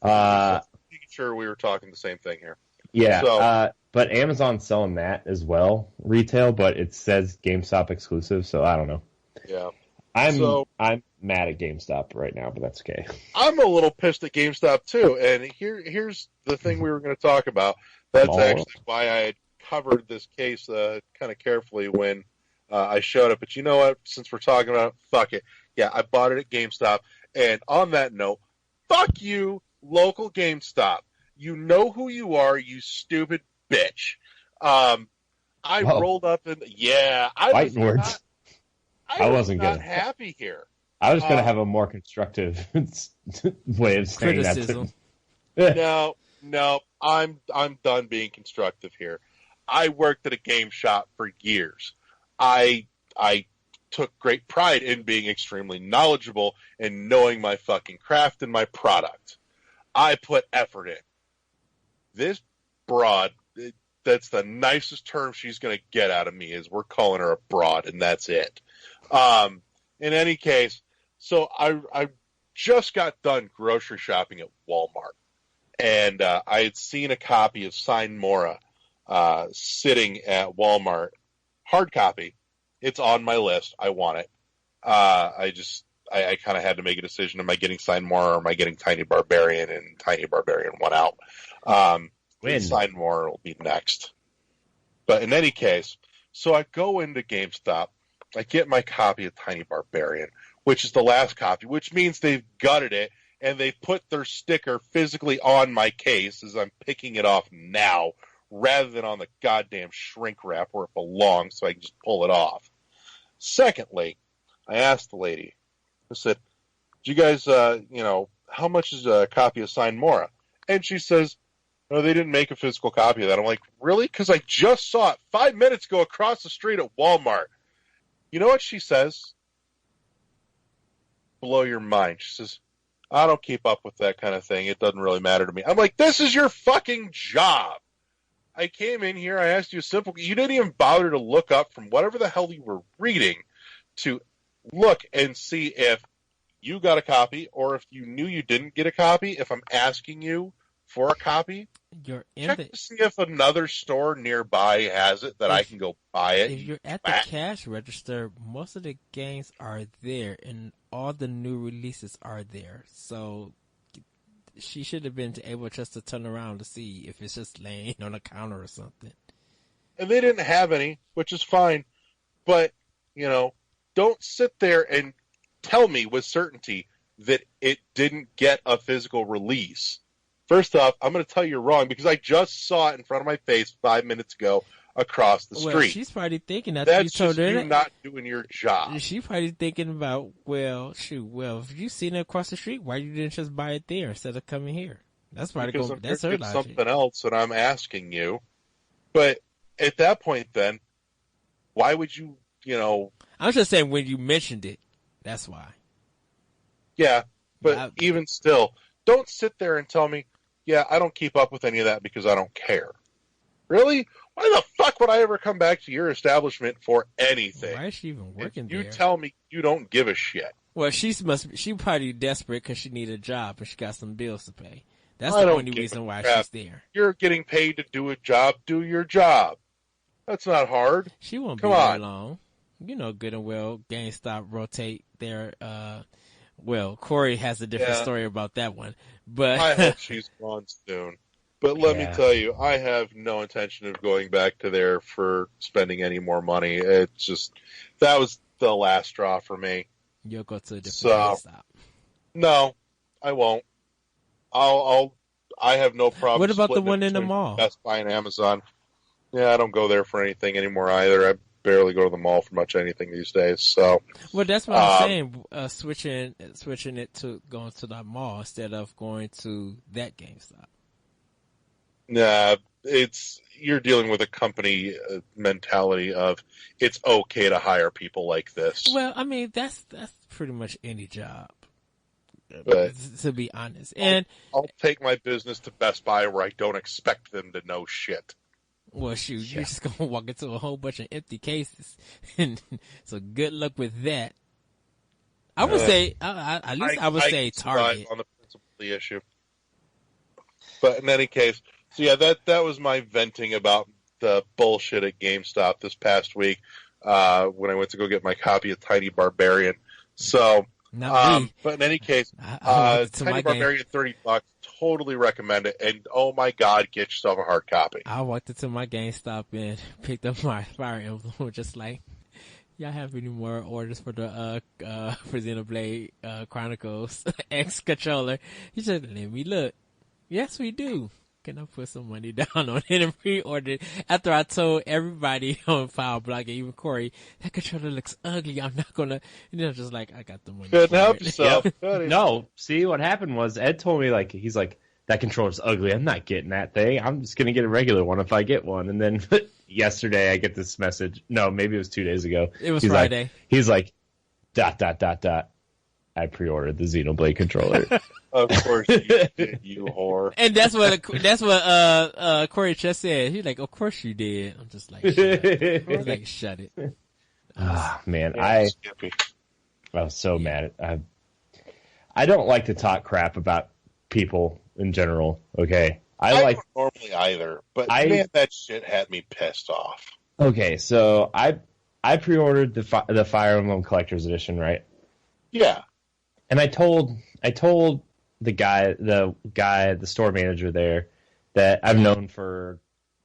Making sure we were talking the same thing here. Yeah. So, but Amazon's selling that as well, retail, but it says GameStop exclusive, so I don't know. Yeah. I'm mad at GameStop right now, but that's okay. I'm a little pissed at GameStop too, and here's the thing we were going to talk about. That's actually why I had covered this case kind of carefully when I showed up. But you know what? Since we're talking about it, fuck it. Yeah, I bought it at GameStop. And on that note, fuck you, local GameStop. You know who you are, you stupid bitch. I rolled up and Fighting words. I wasn't not happy here. I was going to have a more constructive way of saying criticism. that. No, I'm done being constructive here. I worked at a game shop for years. I took great pride in being extremely knowledgeable and knowing my fucking craft and my product. I put effort in. This broad, that's the nicest term she's going to get out of me, is we're calling her a broad, and that's it. In any case, so I just got done grocery shopping at Walmart, and I had seen a copy of Sign Mora sitting at Walmart, hard copy. It's on my list. I want it. I kind of had to make a decision. Am I getting Sign Mora or am I getting Tiny Barbarian? And Tiny Barbarian won out. Sign Mora will be next. But in any case, so I go into GameStop. I get my copy of Tiny Barbarian, which is the last copy, which means they've gutted it and they put their sticker physically on my case as I'm picking it off now, rather than on the goddamn shrink wrap where it belongs, so I can just pull it off. Secondly, I asked the lady, I said, do you guys, how much is a copy of Sign Mora? And she says, no, they didn't make a physical copy of that. I'm like, really? Because I just saw it 5 minutes ago across the street at Walmart. You know what she says? Blow your mind. She says, I don't keep up with that kind of thing. It doesn't really matter to me. I'm like, this is your fucking job. I came in here, I asked you a simple... You didn't even bother to look up from whatever the hell you were reading to look and see if you got a copy, or if you knew you didn't get a copy. If I'm asking you for a copy, check to see if another store nearby has it that I can go buy it. If you're at the cash register, most of the games are there, and all the new releases are there. So she should have been able just to turn around to see if it's just laying on a counter or something. And they didn't have any, which is fine. But, don't sit there and tell me with certainty that it didn't get a physical release. First off, I'm going to tell you wrong, because I just saw it in front of my face 5 minutes ago across the street. Well, she's probably thinking that's just you not doing your job. She's probably thinking about, if you seen it across the street, why you didn't just buy it there instead of coming here? That's probably that's her logic. Something else that I'm asking you. But at that point, then, why would you, I'm just saying when you mentioned it, that's why. Yeah, but even still, don't sit there and tell me, yeah, I don't keep up with any of that because I don't care. Really? Why the fuck would I ever come back to your establishment for anything? Why is she even working there? You tell me you don't give a shit. Well, she probably desperate because she need a job and she got some bills to pay. That's the only reason why she's there. You're getting paid to do a job. Do your job. That's not hard. She won't be there long. You know good and well GameStop rotate their Corey has a different story about that one. But I hope she's gone soon. But let me tell you, I have no intention of going back to there for spending any more money. It's just, that was the last straw for me. You'll go to a different GameStop. No, I won't. I'll I have no problem. What about the splitting one in the between mall? Best Buy and Amazon. Yeah, I don't go there for anything anymore either. I barely go to the mall for much anything these days. So, Well, that's what I'm saying. Switching it to going to the mall instead of going to that GameStop. nah, you're dealing with a company mentality of it's okay to hire people like this. Well, I mean that's pretty much any job, But to be honest. And I'll take my business to Best Buy where I don't expect them to know shit. well, shoot, you're just gonna walk into a whole bunch of empty cases, and so good luck with that. I would say, at least I would say Target on the principle of the issue. But in any case, so yeah, that was my venting about the bullshit at GameStop this past week when I went to go get my copy of Tiny Barbarian. So, but in any case, Tiny Barbarian, $30, totally recommend it. And oh my God, get yourself a hard copy. I walked into my GameStop and picked up my Fire Emblem, just like, y'all have any more orders for the for Xenoblade Chronicles X controller? He said, let me look. Yes, we do. Can I put some money down on it and pre-order it? After I told everybody on File Blog and even Corey, that controller looks ugly. I'm not gonna, just like, I got the money. Couldn't help yourself. No, see, what happened was Ed told me, like, he's like, that controller's ugly. I'm not getting that thing. I'm just gonna get a regular one if I get one. And then yesterday I get this message. No, maybe it was 2 days ago. It was Friday. He's like, ... I pre-ordered the Xenoblade controller. Of course you did, you whore. And that's what Corey just said. He's like, of course you did. I'm just like, shut it. He's like, shut it. Ah, man, Yeah, I was so mad. I don't like to talk crap about people in general. Okay, I don't normally either, but man, that shit had me pissed off. Okay, so I pre-ordered the Fire Emblem Collector's Edition, right? Yeah. And I told the store manager there that I've known for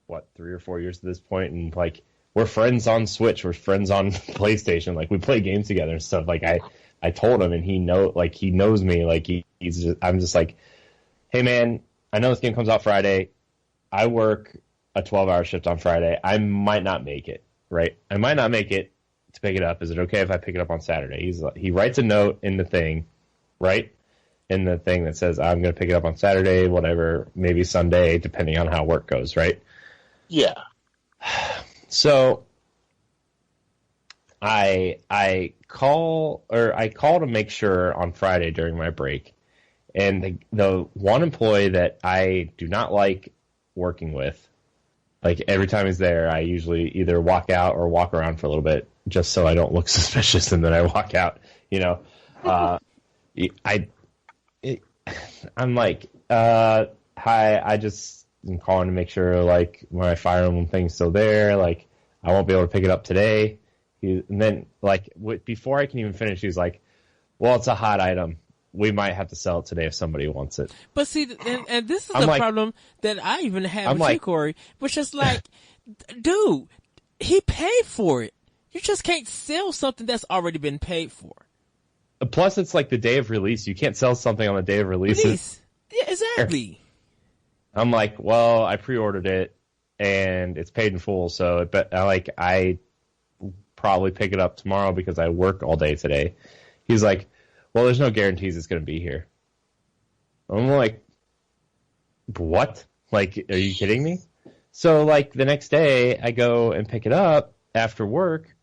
3 or 4 years at this point, and like we're friends on Switch, we're friends on PlayStation, like we play games together and stuff. Like I told him, and he knows me. Like I'm just like, hey man, I know this game comes out Friday. I work a 12-hour shift on Friday. I might not make it. Right? I might not make it to pick it up. Is it okay if I pick it up on Saturday? He writes a note in the thing, right? In the thing that says, I'm going to pick it up on Saturday, whatever, maybe Sunday, depending on how work goes, right? Yeah. So I call to make sure on Friday during my break, and the one employee that I do not like working with, like every time he's there, I usually either walk out or walk around for a little bit just so I don't look suspicious, and then I walk out. I'm like, hi, I just am calling to make sure like my Fire Emblem thing's still there. Like I won't be able to pick it up today. And then like before I can even finish, he's like, well, it's a hot item. We might have to sell it today if somebody wants it. But see, and this is the problem that I even have with you, Corey, which is like, dude, he paid for it. You just can't sell something that's already been paid for. Plus, it's like the day of release. You can't sell something on the day of release. Yeah, exactly. I'm like, well, I pre-ordered it, and it's paid in full, so I probably pick it up tomorrow because I work all day today. He's like, well, there's no guarantees it's going to be here. I'm like, what? Like, are you kidding me? So, like, the next day, I go and pick it up after work,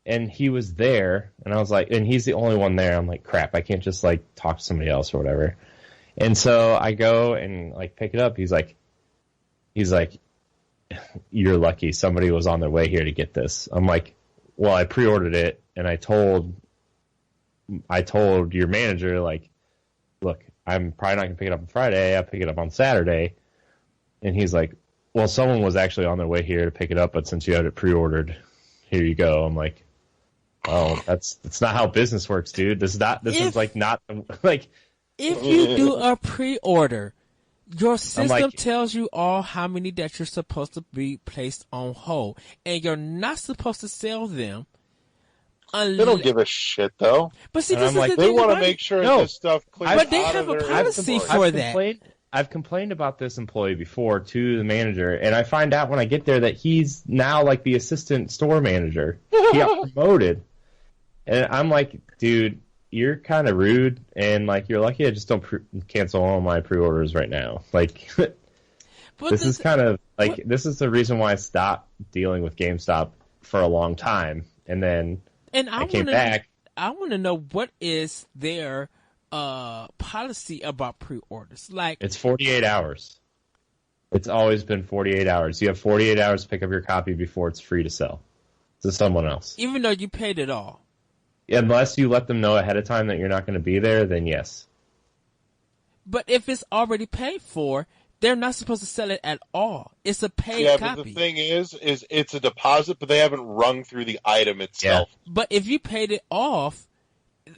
and he was there, and I was like, and he's the only one there. I'm like, crap, I can't just, like, talk to somebody else or whatever. And so I go and, like, pick it up. He's like, you're lucky. Somebody was on their way here to get this. I'm like, well, I pre-ordered it, and I told your manager, like, look, I'm probably not going to pick it up on Friday. I'll pick it up on Saturday. And he's like, well, someone was actually on their way here to pick it up, but since you had it pre-ordered, here you go. I'm like, oh, that's not how business works, dude. If you do a pre-order, your system tells you all how many that you're supposed to be placed on hold, and you're not supposed to sell them. They don't give a shit, though. But see, they want to make sure this stuff clears. But they have a policy for that. I've complained about this employee before to the manager, and I find out when I get there that he's now like the assistant store manager. He got promoted, and I'm like, dude, you're kind of rude, and like you're lucky I just don't cancel all my pre-orders right now. Like, this is kind of like this is the reason why I stopped dealing with GameStop for a long time, and then I came back. I want to know what is their policy about pre-orders. Like, it's 48 hours. It's always been 48 hours. You have 48 hours to pick up your copy before it's free to sell to someone else. Even though you paid it all. Unless you let them know ahead of time that you're not going to be there, then yes. But if it's already paid for, they're not supposed to sell it at all. It's a paid copy. Yeah, but the thing is it's a deposit, but they haven't rung through the item itself. Yeah. But if you paid it off,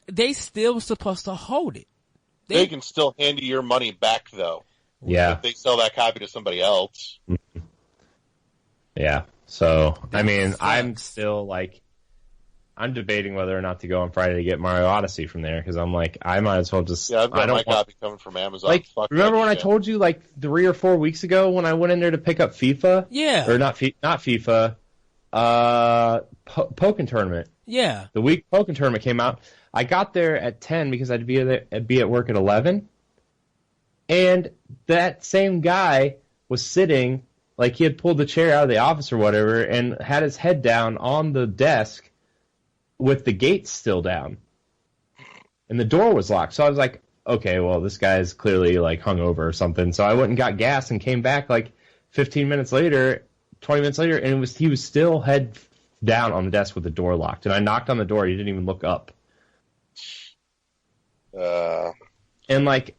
they still supposed to hold it. They can still hand you your money back, though. Yeah. If they sell that copy to somebody else. Yeah. So, I mean, I'm still like, I'm debating whether or not to go on Friday to get Mario Odyssey from there, because I'm like, I might as well just... Yeah, I've got my copy coming from Amazon. Like, remember when I told you, like, 3 or 4 weeks ago when I went in there to pick up FIFA? Yeah. Or not FIFA, Pokken Tournament. Yeah. The week Pokken Tournament came out. I got there at 10 because I'd be at work at 11. And that same guy was sitting, like he had pulled the chair out of the office or whatever, and had his head down on the desk with the gates still down. And the door was locked. So I was like, okay, well, this guy's clearly like hungover or something. So I went and got gas and came back like 15 minutes later, 20 minutes later, and he was still head down on the desk with the door locked. And I knocked on the door. He didn't even look up. And like,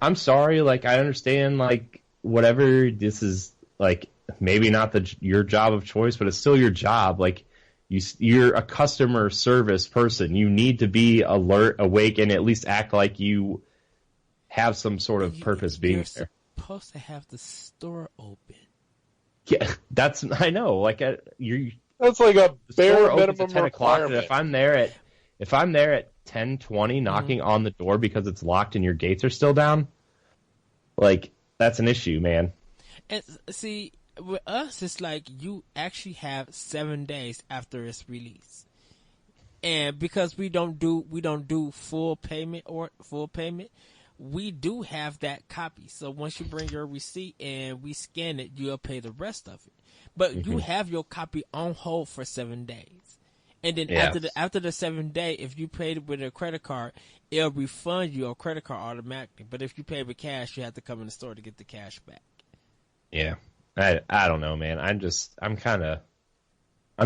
I'm sorry, like I understand, like whatever, this is like maybe not your job of choice, but it's still your job. Like you're a customer service person. You need to be alert, awake, and at least act like you have some sort of purpose being there. You're supposed to have the store open. Yeah, I know. Like that's like a bare minimum requirement. If I'm there at 10:20 knocking on the door because it's locked and your gates are still down, like that's an issue, man. And see, with us, it's like you actually have 7 days after its release, and because we don't do full payment, we do have that copy. So once you bring your receipt and we scan it, you'll pay the rest of it. But you have your copy on hold for 7 days. And then after the 7 day, if you paid with a credit card, it'll refund you your credit card automatically. But if you pay with cash, you have to come in the store to get the cash back. Yeah. I don't know, man. I'm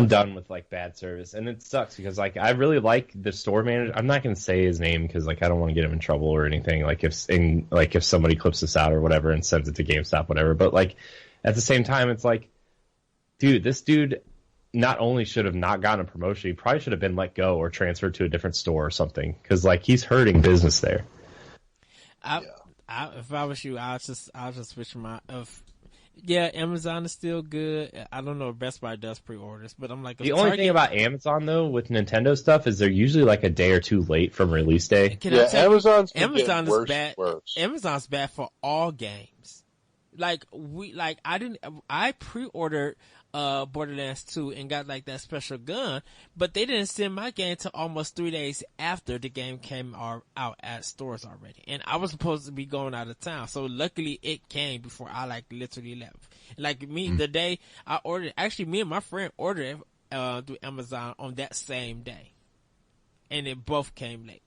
done with like bad service, and it sucks because like I really like the store manager. I'm not going to say his name because like I don't want to get him in trouble or anything. Like if somebody clips this out or whatever and sends it to GameStop, whatever. But like at the same time, it's like, dude, this dude not only should have not gotten a promotion, he probably should have been let go or transferred to a different store or something, because like he's hurting business there. If I was you, I'll just switch my. Yeah, Amazon is still good. I don't know if Best Buy does pre-orders, but I'm like... The only thing about Amazon, though, with Nintendo stuff is they're usually like a day or two late from release day. Amazon is bad. Amazon's bad for all games. I pre-ordered Borderlands 2 and got like that special gun, but they didn't send my game till almost 3 days after the game came out at stores already, and I was supposed to be going out of town, so luckily it came before I like literally left. Like me, the day I ordered, actually me and my friend ordered it through Amazon on that same day, and it both came late.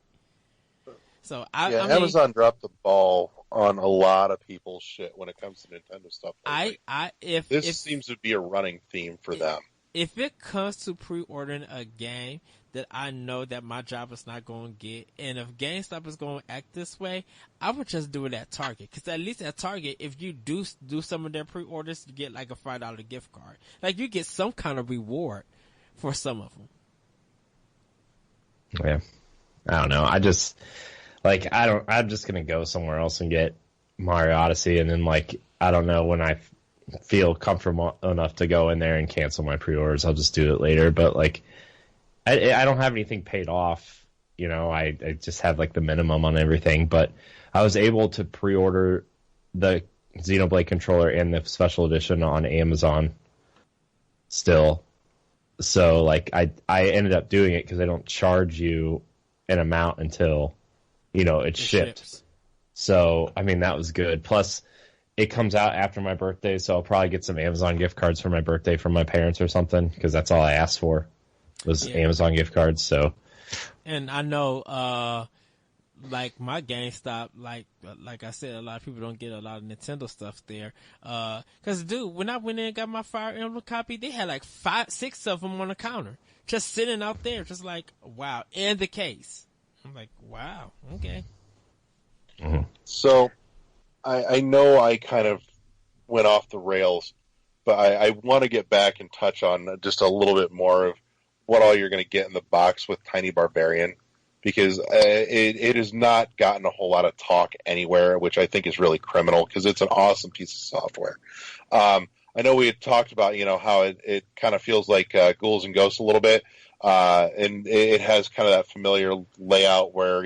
So Amazon dropped the ball on a lot of people's shit when it comes to Nintendo stuff. This seems to be a running theme for them. If it comes to pre-ordering a game that I know that my job is not going to get, and if GameStop is going to act this way, I would just do it at Target. Because at least at Target, if you do some of their pre-orders, you get like a $5 gift card. Like you get some kind of reward for some of them. Yeah, I don't know. I'm just gonna go somewhere else and get Mario Odyssey, and then like I don't know, when I feel comfortable enough to go in there and cancel my pre-orders, I'll just do it later. But like I don't have anything paid off, you know. I just have like the minimum on everything, but I was able to pre-order the Xenoblade controller and the special edition on Amazon still. So like I ended up doing it because they don't charge you an amount until it shipped. So I mean that was good. Plus it comes out after my birthday, so I'll probably get some Amazon gift cards for my birthday from my parents or something because that's all I asked for was Amazon gift cards. So, and I know like my GameStop, like I said, a lot of people don't get a lot of Nintendo stuff there. Cause dude, when I went in and got my Fire Emblem copy, they had like 5-6 of them on the counter, just sitting out there, just like, wow. And the case. I'm like, wow. Okay. Mm-hmm. So I know I kind of went off the rails, but I want to get back and touch on just a little bit more of what all you're going to get in the box with Tiny Barbarian. Because it has not gotten a whole lot of talk anywhere, which I think is really criminal because it's an awesome piece of software. I know we had talked about, how it kind of feels like Ghouls and Ghosts a little bit, and it has kind of that familiar layout where,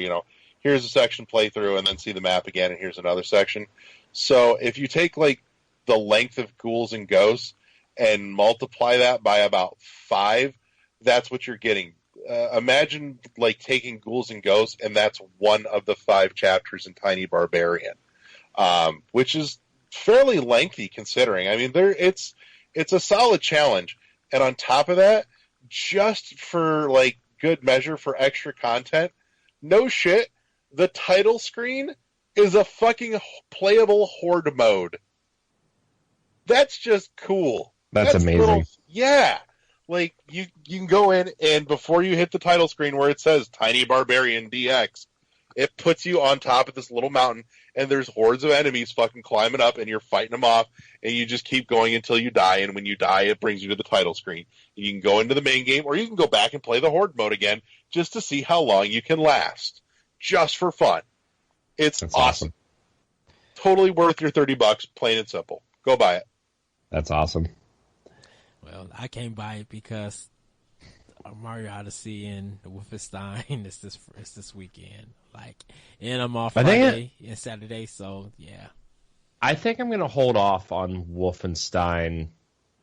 here's a section playthrough and then see the map again, and here's another section. So if you take like the length of Ghouls and Ghosts and multiply that by about 5, that's what you're getting. Imagine like taking Ghouls and Ghosts, and that's one of the 5 chapters in Tiny Barbarian, which is fairly lengthy considering. I mean, it's a solid challenge, and on top of that, just for like good measure for extra content, no shit, the title screen is a fucking playable horde mode. That's just cool. That's amazing. Yeah. Like, you can go in, and before you hit the title screen where it says Tiny Barbarian DX, it puts you on top of this little mountain, and there's hordes of enemies fucking climbing up, and you're fighting them off, and you just keep going until you die, and when you die, it brings you to the title screen. You can go into the main game, or you can go back and play the horde mode again, just to see how long you can last. Just for fun. That's awesome. Totally worth your $30, plain and simple. Go buy it. That's awesome. Well, I can't buy it because Mario Odyssey and Wolfenstein is this weekend. Like, and I'm off Friday and Saturday, so yeah. I think I'm gonna hold off on Wolfenstein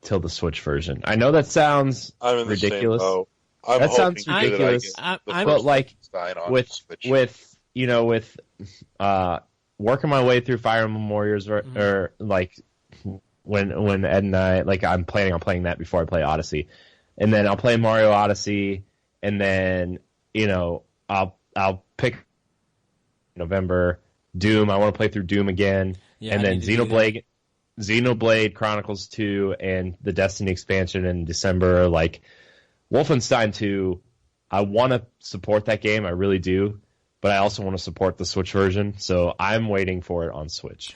till the Switch version. I know that sounds ridiculous. That sounds ridiculous. But like with working my way through Fire Emblem Warriors or like. When Ed and I, like, I'm planning on playing that before I play Odyssey. And then I'll play Mario Odyssey, and then, I'll pick November, Doom. I want to play through Doom again. Yeah, and then Xenoblade Chronicles 2 and the Destiny expansion in December. Like, Wolfenstein 2, I want to support that game. I really do. But I also want to support the Switch version. So I'm waiting for it on Switch.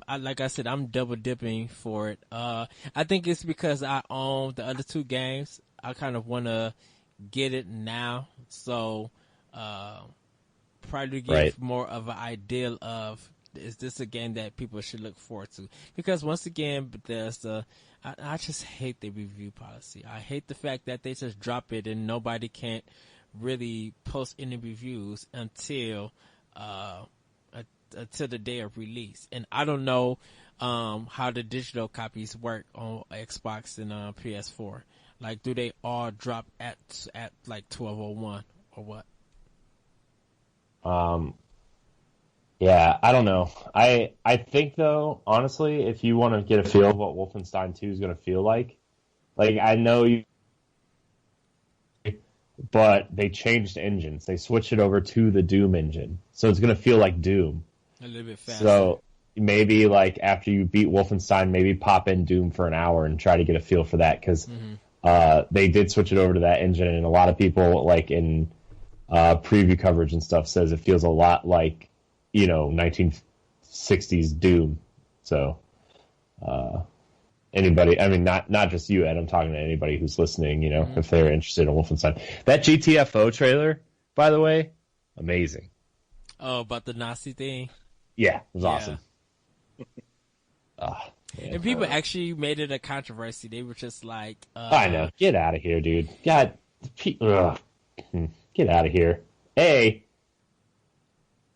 Like I said, I'm double dipping for it. I think it's because I own the other 2 games. I kind of want to get it now, so probably give more of an idea of is this a game that people should look forward to? Because once again, I just hate the review policy. I hate the fact that they just drop it and nobody can't really post any reviews until the day of release. And I don't know how the digital copies work on Xbox and PS4. Like, do they all drop at like 12:01 or what? Yeah, I don't know. I think though, honestly, if you want to get a feel of what Wolfenstein 2 is going to feel like I know you, but they changed engines. They switched it over to the Doom engine, so it's going to feel like Doom. A little bit faster. So maybe like after you beat Wolfenstein, maybe pop in Doom for an hour and try to get a feel for that because they did switch it over to that engine, and a lot of people like in preview coverage and stuff says it feels a lot like 1960s Doom. So anybody, I mean not just you, Ed. I'm talking to anybody who's listening. If they're interested in Wolfenstein. That GTFO trailer, by the way, amazing. Oh, about the Nazi thing. Yeah, it was awesome. And people actually made it a controversy. They were just like, I know. Get out of here, dude. God, get out of here. I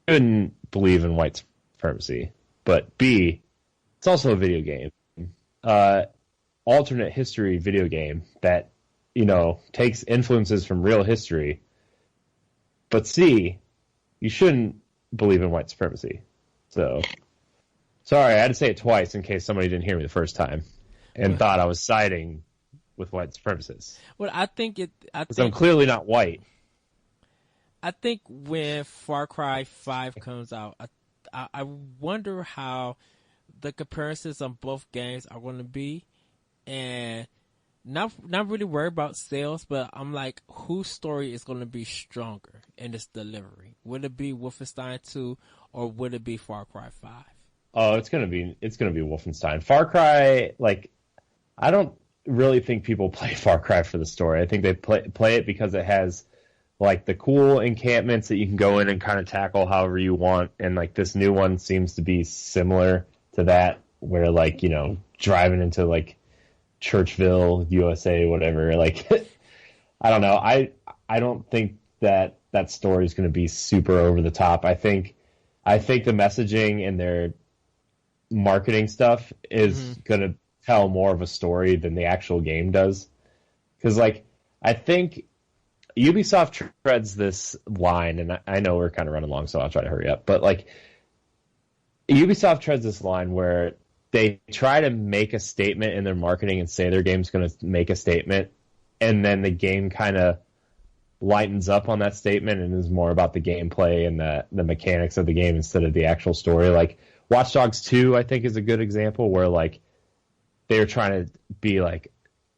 couldn't believe in white supremacy. but B, it's also a video game. Alternate history video game that, takes influences from real history. But C, you shouldn't believe in white supremacy. So, sorry, I had to say it twice in case somebody didn't hear me the first time and thought I was siding with white supremacists. Well, I think I'm clearly not white. I think when Far Cry 5 comes out, I wonder how the comparisons on both games are going to be, and not really worried about sales, but I'm like, whose story is going to be stronger in its delivery? Would it be Wolfenstein 2 or would it be Far Cry 5? Oh, it's gonna be Wolfenstein. Far Cry, I don't really think people play Far Cry for the story. I think they play it because it has the cool encampments that you can go in and kind of tackle however you want, and this new one seems to be similar to that, where driving into Churchville, USA, whatever. I don't know. I don't think that story is going to be super over the top. I think the messaging and their marketing stuff is going to tell more of a story than the actual game does. Because I think Ubisoft treads this line, and I know we're kind of running long, so I'll try to hurry up. But Ubisoft treads this line where they try to make a statement in their marketing and say their game's going to make a statement, and then the game kind of lightens up on that statement and is more about the gameplay and the mechanics of the game instead of the actual story. Watch Dogs 2, I think, is a good example where they're trying to be they're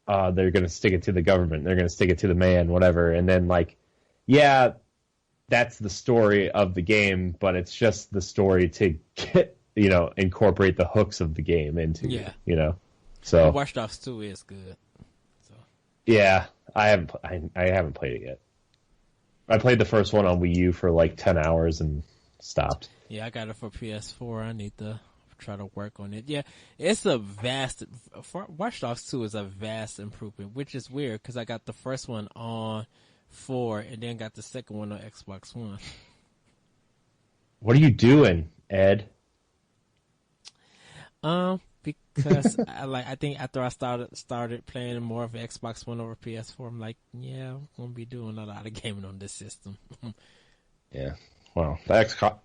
going to stick it to the government, they're going to stick it to the man, whatever, and then yeah, that's the story of the game, but it's just the story to get, incorporate the hooks of the game into it, So Watch Dogs 2 is good. So yeah, I haven't played it yet. I played the first one on Wii U for 10 hours and stopped. Yeah, I got it for PS4. I need to try to work on it. Yeah, it's a vast. Watch Dogs 2 is a vast improvement, which is weird because I got the first one on 4 and then got the second one on Xbox One. What are you doing, Ed? Because I think after I started playing more of Xbox One over PS4, I'm like, yeah, I'm gonna be doing a lot of gaming on this system. Yeah. Well, the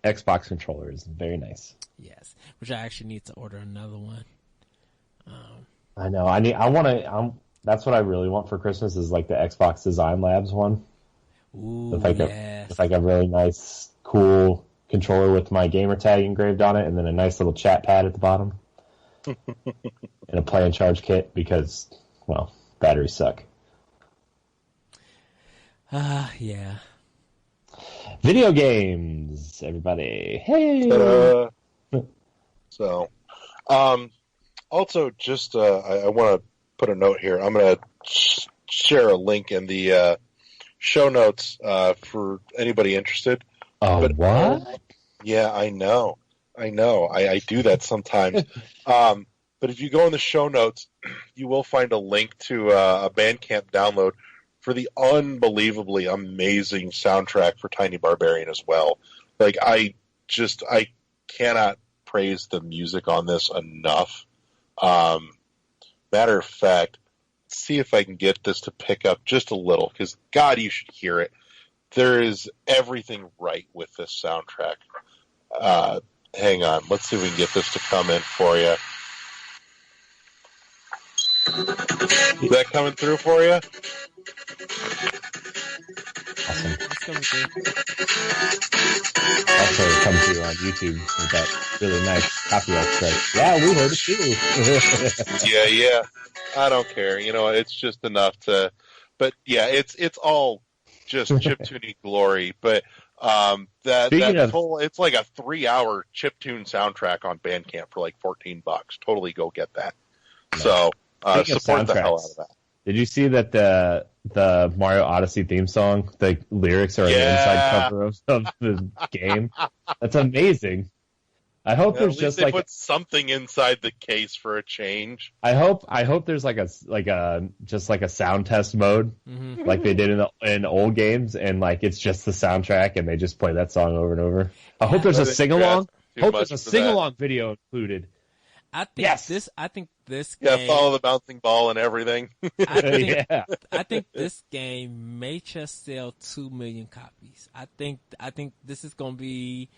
Xbox controller is very nice. Yes, which I actually need to order another one. I know. That's what I really want for Christmas is the Xbox Design Labs one. Ooh, with yes. With a really nice, cool controller with my gamer tag engraved on it, and then a nice little chat pad at the bottom, and a play and charge kit because, well, batteries suck. Yeah. Video games, everybody. Hey. So, also, just I want to put a note here. I'm going to share a link in the show notes for anybody interested. What? Yeah, I know. I do that sometimes. But if you go in the show notes, you will find a link to a Bandcamp download for the unbelievably amazing soundtrack for Tiny Barbarian as well. I cannot praise the music on this enough. Matter of fact, see if I can get this to pick up just a little, because God, you should hear it. There is everything right with this soundtrack. Hang on, let's see if we can get this to come in for you. Is that coming through for you? Awesome. It's coming through. Also, it comes through on YouTube with that really nice copyright strike. Yeah, we heard it too. Yeah. I don't care. It's just enough to. But yeah, it's all just chiptune glory. But it's like a 3-hour chiptune soundtrack on Bandcamp for $14. Totally go get that. Nice. So support the hell out of that. Did you see that the Mario Odyssey theme song, the lyrics are on the inside cover of the game? That's amazing. I hope there's just they put something inside the case for a change. I hope there's a sound test mode, like they did in old games, and it's just the soundtrack, and they just play that song over and over. I hope there's a sing along. too Hope much there's a for sing-along video included. I think Yes. this that. game. Yeah, follow the bouncing ball and everything. Yeah. I think this game may just sell 2 million copies. I think this is gonna be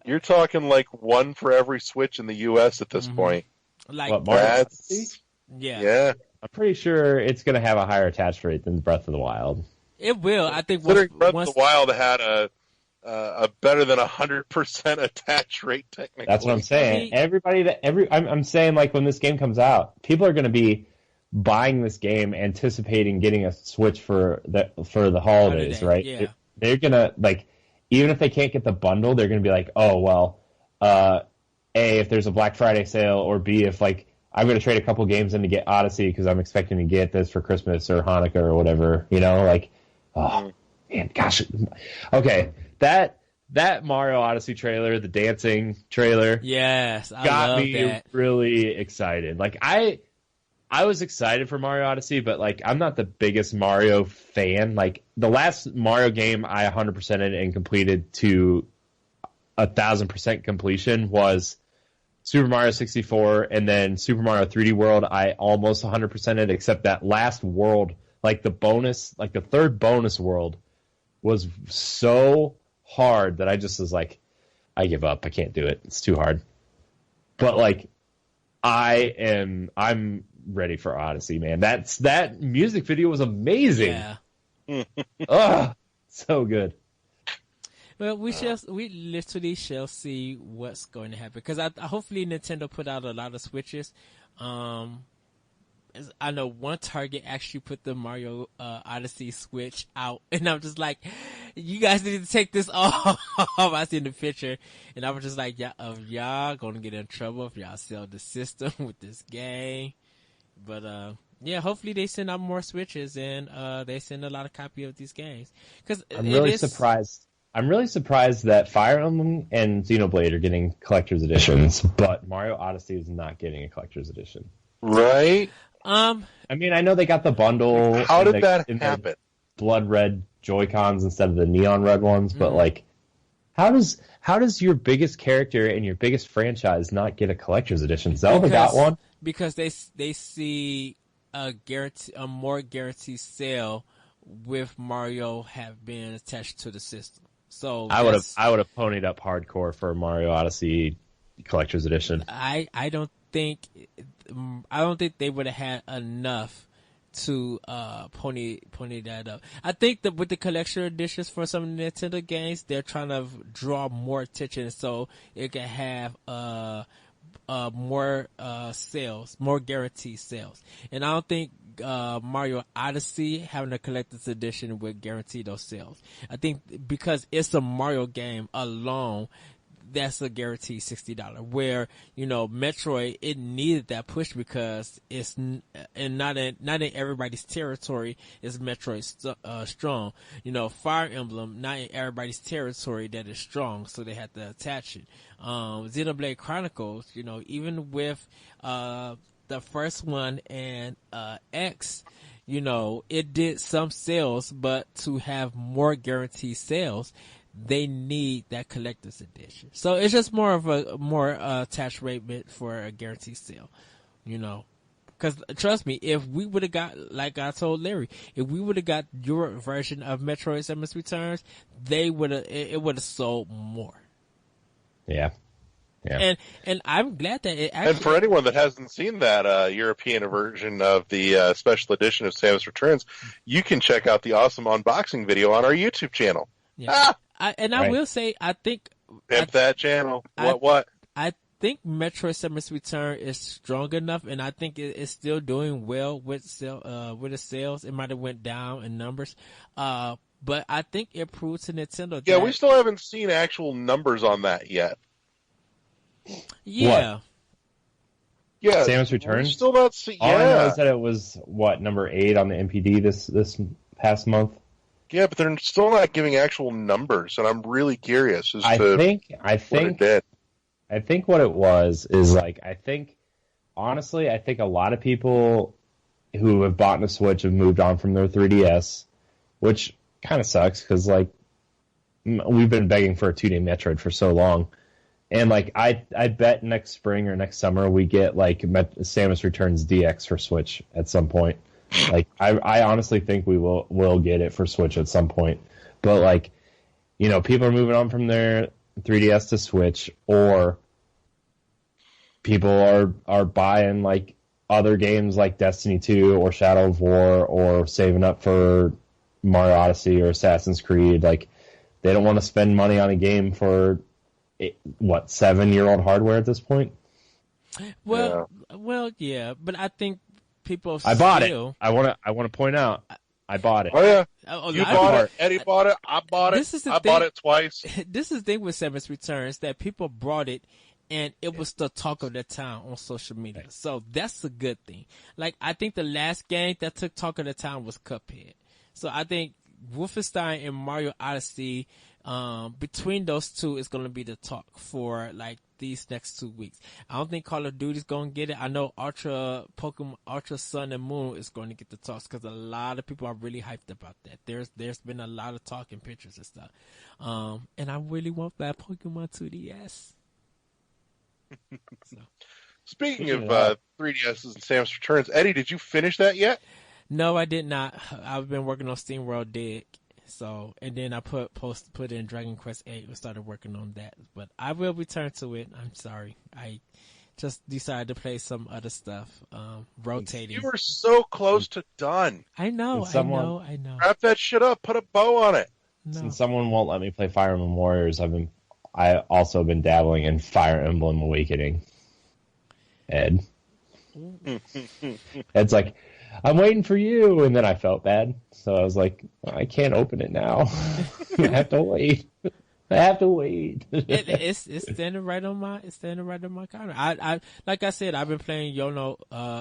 You're talking like one for every Switch in the U.S. at this point. like What, Mario Odyssey? That's yeah. I'm pretty sure it's going to have a higher attach rate than Breath of the Wild. It will. I think Considering Breath once of the Wild had a better than 100% attach rate technically. That's what I'm saying. I'm saying, like, when this game comes out, people are going to be buying this game, anticipating getting a Switch for the holidays, right? Yeah. They're gonna, like, even if they can't get the bundle, they're gonna be like, oh well, A, if there's a Black Friday sale, or B, if like I'm gonna trade a couple games in to get Odyssey because I'm expecting to get this for Christmas or Hanukkah or whatever, you know, like, oh man, gosh, okay, that Mario Odyssey trailer, the dancing trailer, yes, I got love me that. really excited. Like I was excited for Mario Odyssey, but like I'm not the biggest Mario fan. Like the last Mario game I 100%ed and completed to 1,000% completion was Super Mario 64, and then Super Mario 3D World I almost 100%ed, except that last world, like the bonus, like the third bonus world, was so hard that I just was like, I give up. I can't do it. It's too hard. But like I'm ready for Odyssey, man. That music video was amazing. Yeah. Oh, so good. Well, we literally shall see what's going to happen, because hopefully Nintendo put out a lot of Switches. I know one Target actually put the Mario Odyssey Switch out, and I'm just like, you guys need to take this off. I seen the picture, and I was just like, y'all gonna get in trouble if y'all sell the system with this game. But yeah, hopefully they send out more Switches, and they send a lot of copy of these games. Because I'm really surprised. I'm really surprised that Fire Emblem and Xenoblade are getting collector's editions, but Mario Odyssey is not getting a collector's edition. Right? I mean, I know they got the bundle. How did that happen? Blood red Joy-Cons instead of the neon red ones, but like, how does your biggest character and your biggest franchise not get a collector's edition? Zelda got one because they see a more guaranteed sale with Mario have been attached to the system. So I would have ponied up hardcore for Mario Odyssey collector's edition. I don't think they would have had enough to pony that up. I think that with the collection editions for some of the Nintendo games, they're trying to draw more attention so it can have more sales, more guaranteed sales. And I don't think Mario Odyssey having a collector's edition would guarantee those sales. I think because it's a Mario game alone, that's a guaranteed $60. Where, Metroid, it needed that push because it's not in everybody's territory is Metroid strong. Fire Emblem, not in everybody's territory that is strong, so they had to attach it. Xenoblade Chronicles, even with the first one and X, it did some sales, but to have more guaranteed sales, they need that collector's edition. So it's just more of a attach rate for a guaranteed sale, Because trust me, if we would have got, like I told Larry, if we would have got your version of Metroid Samus Returns, it would have sold more. Yeah. Yeah. And I'm glad that it actually... And for anyone that hasn't seen that European version of the special edition of Samus Returns, you can check out the awesome unboxing video on our YouTube channel. Yeah. I will say, I think... Pimp that channel. What? I think Metroid Samus Return is strong enough, and I think it's still doing well with the sales. It might have went down in numbers. But I think it proves to Nintendo that... Yeah, we still haven't seen actual numbers on that yet. Yeah. What? Yeah. Samus Returns? We're still not seeing... All I know is that it was, number 8 on the MPD this past month? Yeah, but they're still not giving actual numbers, and I'm really curious as to what it did. I think what it was is, honestly, I think a lot of people who have bought a Switch have moved on from their 3DS, which kind of sucks, because, we've been begging for a 2D Metroid for so long. And like I bet next spring or next summer we get like Samus Returns DX for Switch at some point. Like I honestly think we will get it for Switch at some point. But like, you know, people are moving on from their 3DS to Switch, or people are buying like other games like Destiny 2 or Shadow of War, or saving up for Mario Odyssey or Assassin's Creed. Like, they don't want to spend money on a game for 7-year-old hardware at this point. Well, yeah, but I think people. I bought it. I want to point out, I bought it. Oh yeah, you bought it. Eddie bought it. I bought it. Bought it twice. This is the thing with Samus Returns, that people brought it, and it was the talk of the town on social media. So that's a good thing. Like, I think the last game that took talk of the town was Cuphead. So I think Wolfenstein and Mario Odyssey, between those two, is going to be the talk for like these next 2 weeks. I don't think Call of Duty's going to get it. I know Pokemon Ultra Sun and Moon is going to get the talks, because a lot of people are really hyped about that. There's been a lot of talk and pictures and stuff. And I really want that Pokemon 2DS. So. Speaking of 3DSs and Samus Returns, Eddie, did you finish that yet? No, I did not. I've been working on SteamWorld Dig. So, and then I put in Dragon Quest 8 and started working on that. But I will return to it. I'm sorry. I just decided to play some other stuff, rotating. You were so close to done. I know. Wrap that shit up. Put a bow on it. No. Since someone won't let me play Fire Emblem Warriors, I also been dabbling in Fire Emblem Awakening. Ed. Ed's like, I'm waiting for you, and then I felt bad, so I was like, I can't open it now. I have to wait. It's standing right on my counter. I like I said, I've been playing Yono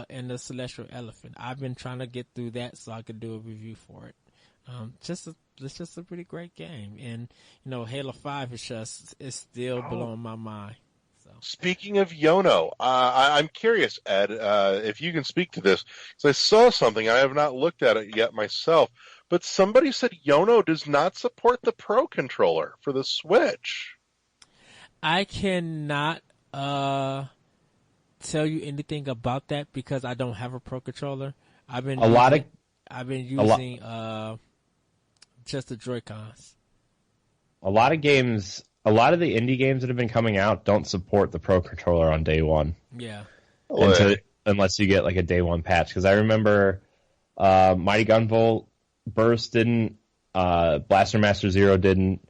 and the Celestial Elephant. I've been trying to get through that so I could do a review for it. It's just a pretty great game, and you know, Halo 5 is still blowing my mind. So. Speaking of Yono, I'm curious, Ed, if you can speak to this, because I saw something. I have not looked at it yet myself, but somebody said Yono does not support the Pro controller for the Switch. I cannot tell you anything about that because I don't have a Pro controller. I've been using just the Joy-Cons. A lot of the indie games that have been coming out don't support the Pro controller on day one. Yeah. Unless you get like a day one patch. Because I remember Mighty Gunvolt Burst didn't, Blaster Master Zero didn't.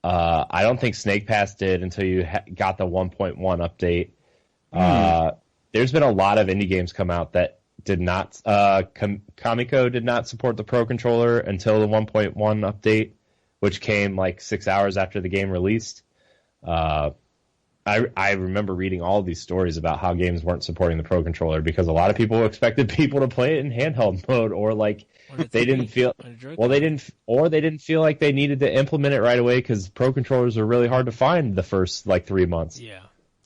I don't think Snake Pass did until you got the 1.1 update. There's been a lot of indie games come out that did not. Kamiko did not support the Pro controller until the 1.1 update, which came like 6 hours after the game released. I remember reading all of these stories about how games weren't supporting the Pro controller because a lot of people expected people to play it in handheld mode, or like they didn't feel like they needed to implement it right away because Pro controllers are really hard to find the first like 3 months. Yeah.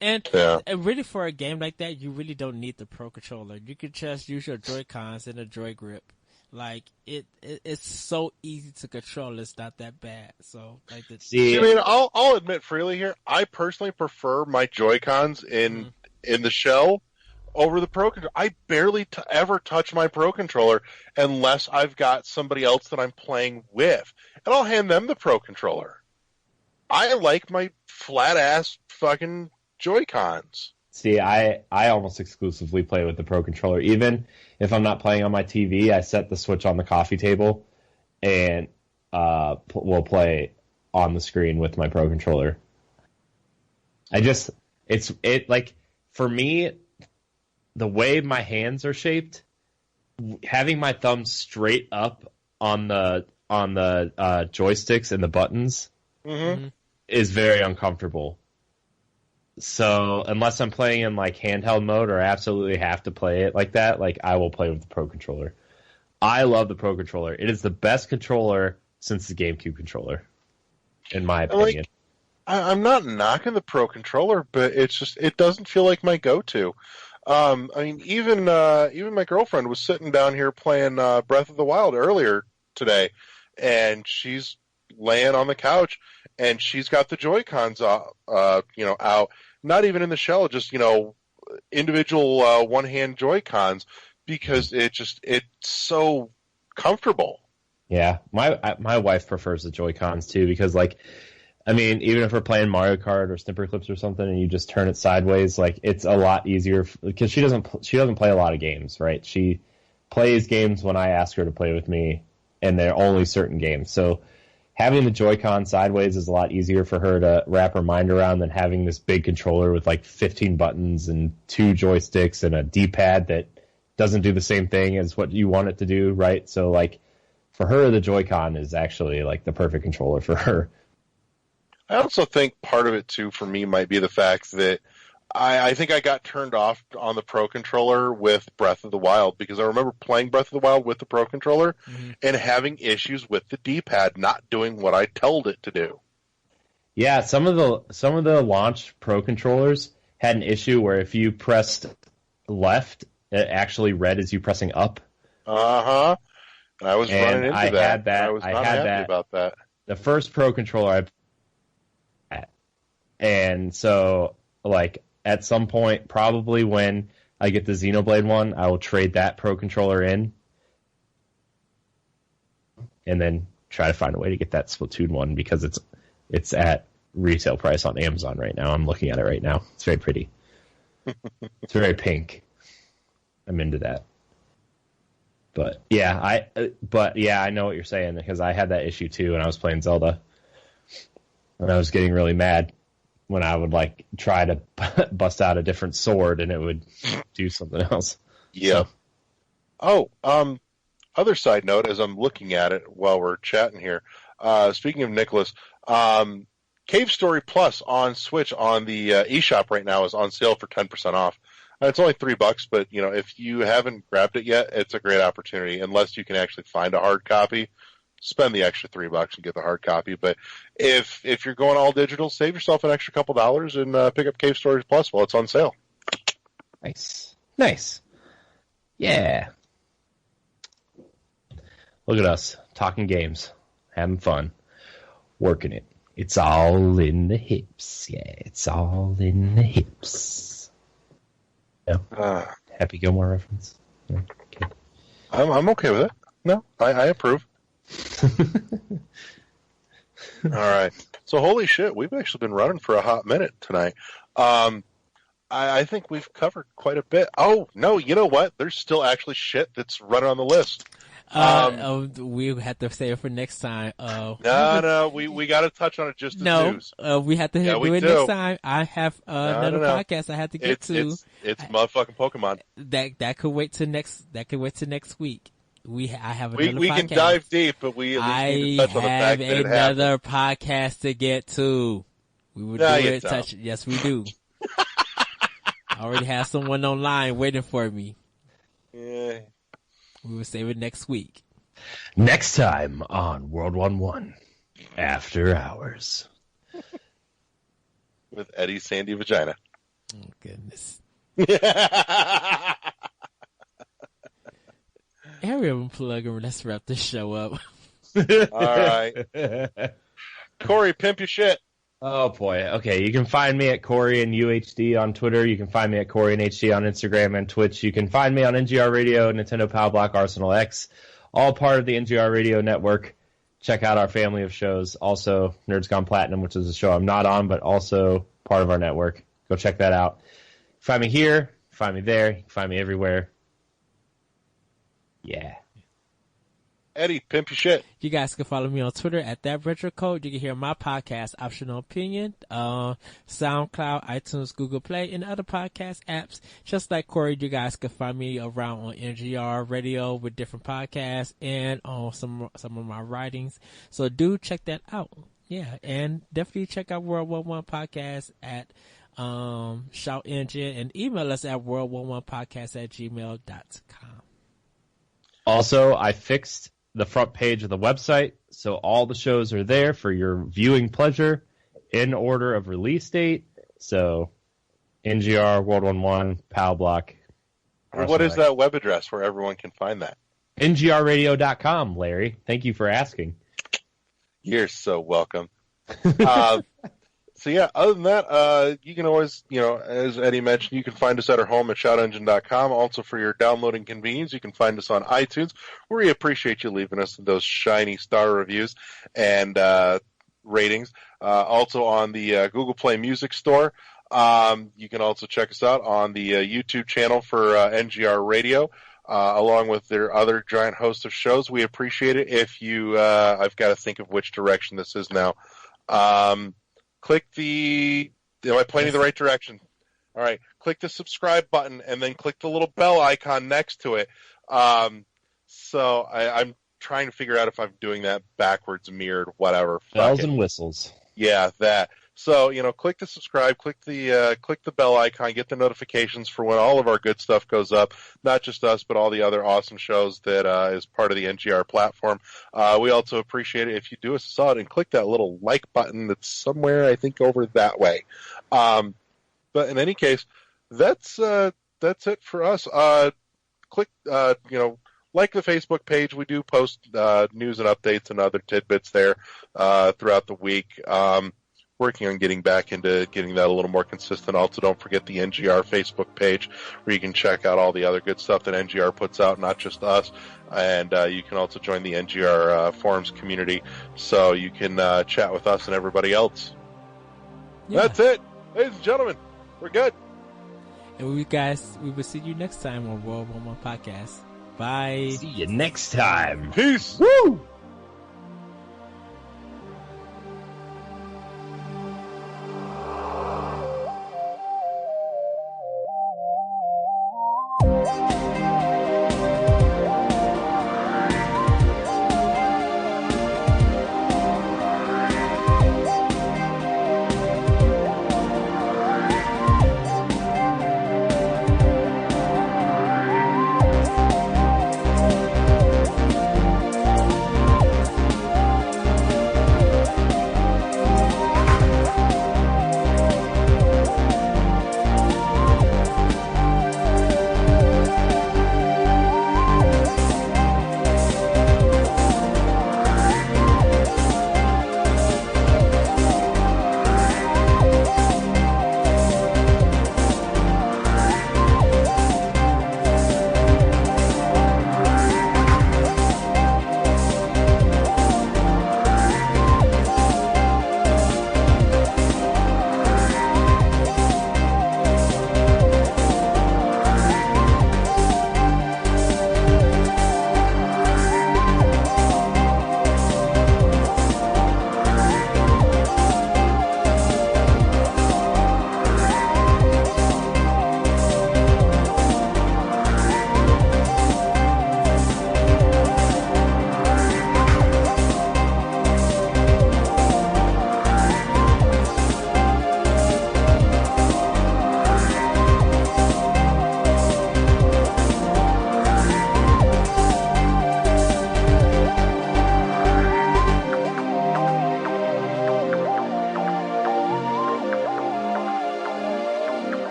And really, for a game like that, you really don't need the Pro controller. You can just use your Joy-Cons and a Joy Grip. Like it's so easy to control. It's not that bad. So like, I mean, I'll admit freely here. I personally prefer my Joy-Cons in the shell over the Pro controller. I barely ever touch my Pro controller unless I've got somebody else that I'm playing with, and I'll hand them the Pro controller. I like my flat ass fucking Joy-Cons. See, I almost exclusively play with the Pro controller. Even if I'm not playing on my TV, I set the Switch on the coffee table and we'll play on the screen with my Pro controller. Like, for me, the way my hands are shaped, having my thumb straight up on the joysticks and the buttons is very uncomfortable. So unless I'm playing in like handheld mode or absolutely have to play it like that, like I will play with the Pro controller. I love the Pro controller. It is the best controller since the GameCube controller, in my opinion. I'm not knocking the Pro controller, but it doesn't feel like my go-to. I mean, even my girlfriend was sitting down here playing Breath of the Wild earlier today, and she's laying on the couch, and she's got the Joy-Cons, out, not even in the shell, just, individual one-hand Joy-Cons, because it's so comfortable. Yeah, my wife prefers the Joy-Cons too, because even if we're playing Mario Kart or Snipper Clips or something, and you just turn it sideways, it's a lot easier because she doesn't play a lot of games, right? She plays games when I ask her to play with me, and they're only certain games. So having the Joy-Con sideways is a lot easier for her to wrap her mind around than having this big controller with 15 buttons and 2 joysticks and a D-pad that doesn't do the same thing as what you want it to do, right? So for her, the Joy-Con is actually the perfect controller for her. I also think part of it too for me might be the fact that I think I got turned off on the Pro Controller with Breath of the Wild, because I remember playing Breath of the Wild with the Pro Controller and having issues with the D-pad not doing what I told it to do. Yeah, some of the launch Pro Controllers had an issue where if you pressed left, it actually read as you pressing up. Uh-huh. I was running into that. Had that. I was not happy about that. The first Pro Controller I had. And so, at some point, probably when I get the Xenoblade one, I will trade that Pro Controller in and then try to find a way to get that Splatoon one, because it's at retail price on Amazon right now. I'm looking at it right now. It's very pretty. It's very pink. I'm into that. But yeah, I know what you're saying, because I had that issue too when I was playing Zelda. And I was getting really mad when I would try to bust out a different sword and it would do something else. Yeah. So. Other side note, as I'm looking at it while we're chatting here, speaking of Nicholas, Cave Story Plus on Switch on the eShop right now is on sale for 10% off. It's only $3, but if you haven't grabbed it yet, it's a great opportunity. Unless you can actually find a hard copy, spend the extra $3 and get the hard copy. But if you're going all digital, save yourself an extra couple dollars and pick up Cave Story Plus while it's on sale. Nice. Yeah. Look at us talking games, having fun, working it. It's all in the hips. Yeah, it's all in the hips. Yeah. Happy Gilmore reference. Yeah, okay. I'm okay with it. No, I approve. All right. So holy shit, we've actually been running for a hot minute tonight. I think we've covered quite a bit. Oh no, you know what? There's still actually shit that's running on the list. We have to save it for next time. No, we got to touch on it just as news. We have to do it next time. I have another podcast I have to get to. It's motherfucking Pokemon. That could wait till next. That could wait till next week. I have another podcast. We can dive deep, but we at least need to touch on the fact that it happened. I have another podcast to get to. We would do it. Touch. Yes, we do. I already have someone online waiting for me. Yeah. We will save it next week. Next time on World 1-1 After Hours. With Eddie Sandy Vagina. Oh, goodness. Area unplug, let's wrap this show up. All right. Corey, pimp your shit. Oh, boy. Okay, you can find me at Corey and UHD on Twitter. You can find me at Corey and HD on Instagram and Twitch. You can find me on NGR Radio, Nintendo Power Block, Arsenal X, all part of the NGR Radio Network. Check out our family of shows. Also, Nerds Gone Platinum, which is a show I'm not on, but also part of our network. Go check that out. Find me here. Find me there. Find me everywhere. Yeah. Eddie, pimp your shit. You guys can follow me on Twitter at ThatRetroCode. You can hear my podcast, Optional Opinion, SoundCloud, iTunes, Google Play, and other podcast apps. Just like Corey, you guys can find me around on NGR Radio with different podcasts and on some of my writings. So do check that out. Yeah, and definitely check out World 1-1 Podcast at Shout Engine, and email us at world11podcast@gmail.com. Also, I fixed the front page of the website, so all the shows are there for your viewing pleasure in order of release date. So NGR, World 1-1, PAL Block. What is that web address where everyone can find that? NGRradio.com, Larry. Thank you for asking. You're so welcome. So yeah, other than that, you can always, as Eddie mentioned, you can find us at our home at shoutengine.com. Also, for your downloading convenience, you can find us on iTunes, where we appreciate you leaving us those shiny star reviews and ratings. Also on the Google Play Music Store. You can also check us out on the YouTube channel for NGR Radio, along with their other giant host of shows. We appreciate it if you, I've got to think of which direction this is now. Click am I pointing the right direction? All right. Click the subscribe button and then click the little bell icon next to it. So I'm trying to figure out if I'm doing that backwards, mirrored, whatever. Bells and whistles. Yeah, that. So, click the subscribe, click the bell icon, get the notifications for when all of our good stuff goes up. Not just us, but all the other awesome shows that is part of the NGR platform. We also appreciate it if you do us a solid and click that little like button that's somewhere, I think, over that way. But in any case, that's it for us. Click, like the Facebook page. We do post news and updates and other tidbits there throughout the week. Working on getting back into getting that a little more consistent. Also, don't forget the NGR Facebook page where you can check out all the other good stuff that NGR puts out, not just us. And you can also join the NGR forums community so you can chat with us and everybody else. Yeah. That's it. Ladies and gentlemen, we're good. And we will see you next time on World 1 Podcast. Bye. See you next time. Peace. Woo!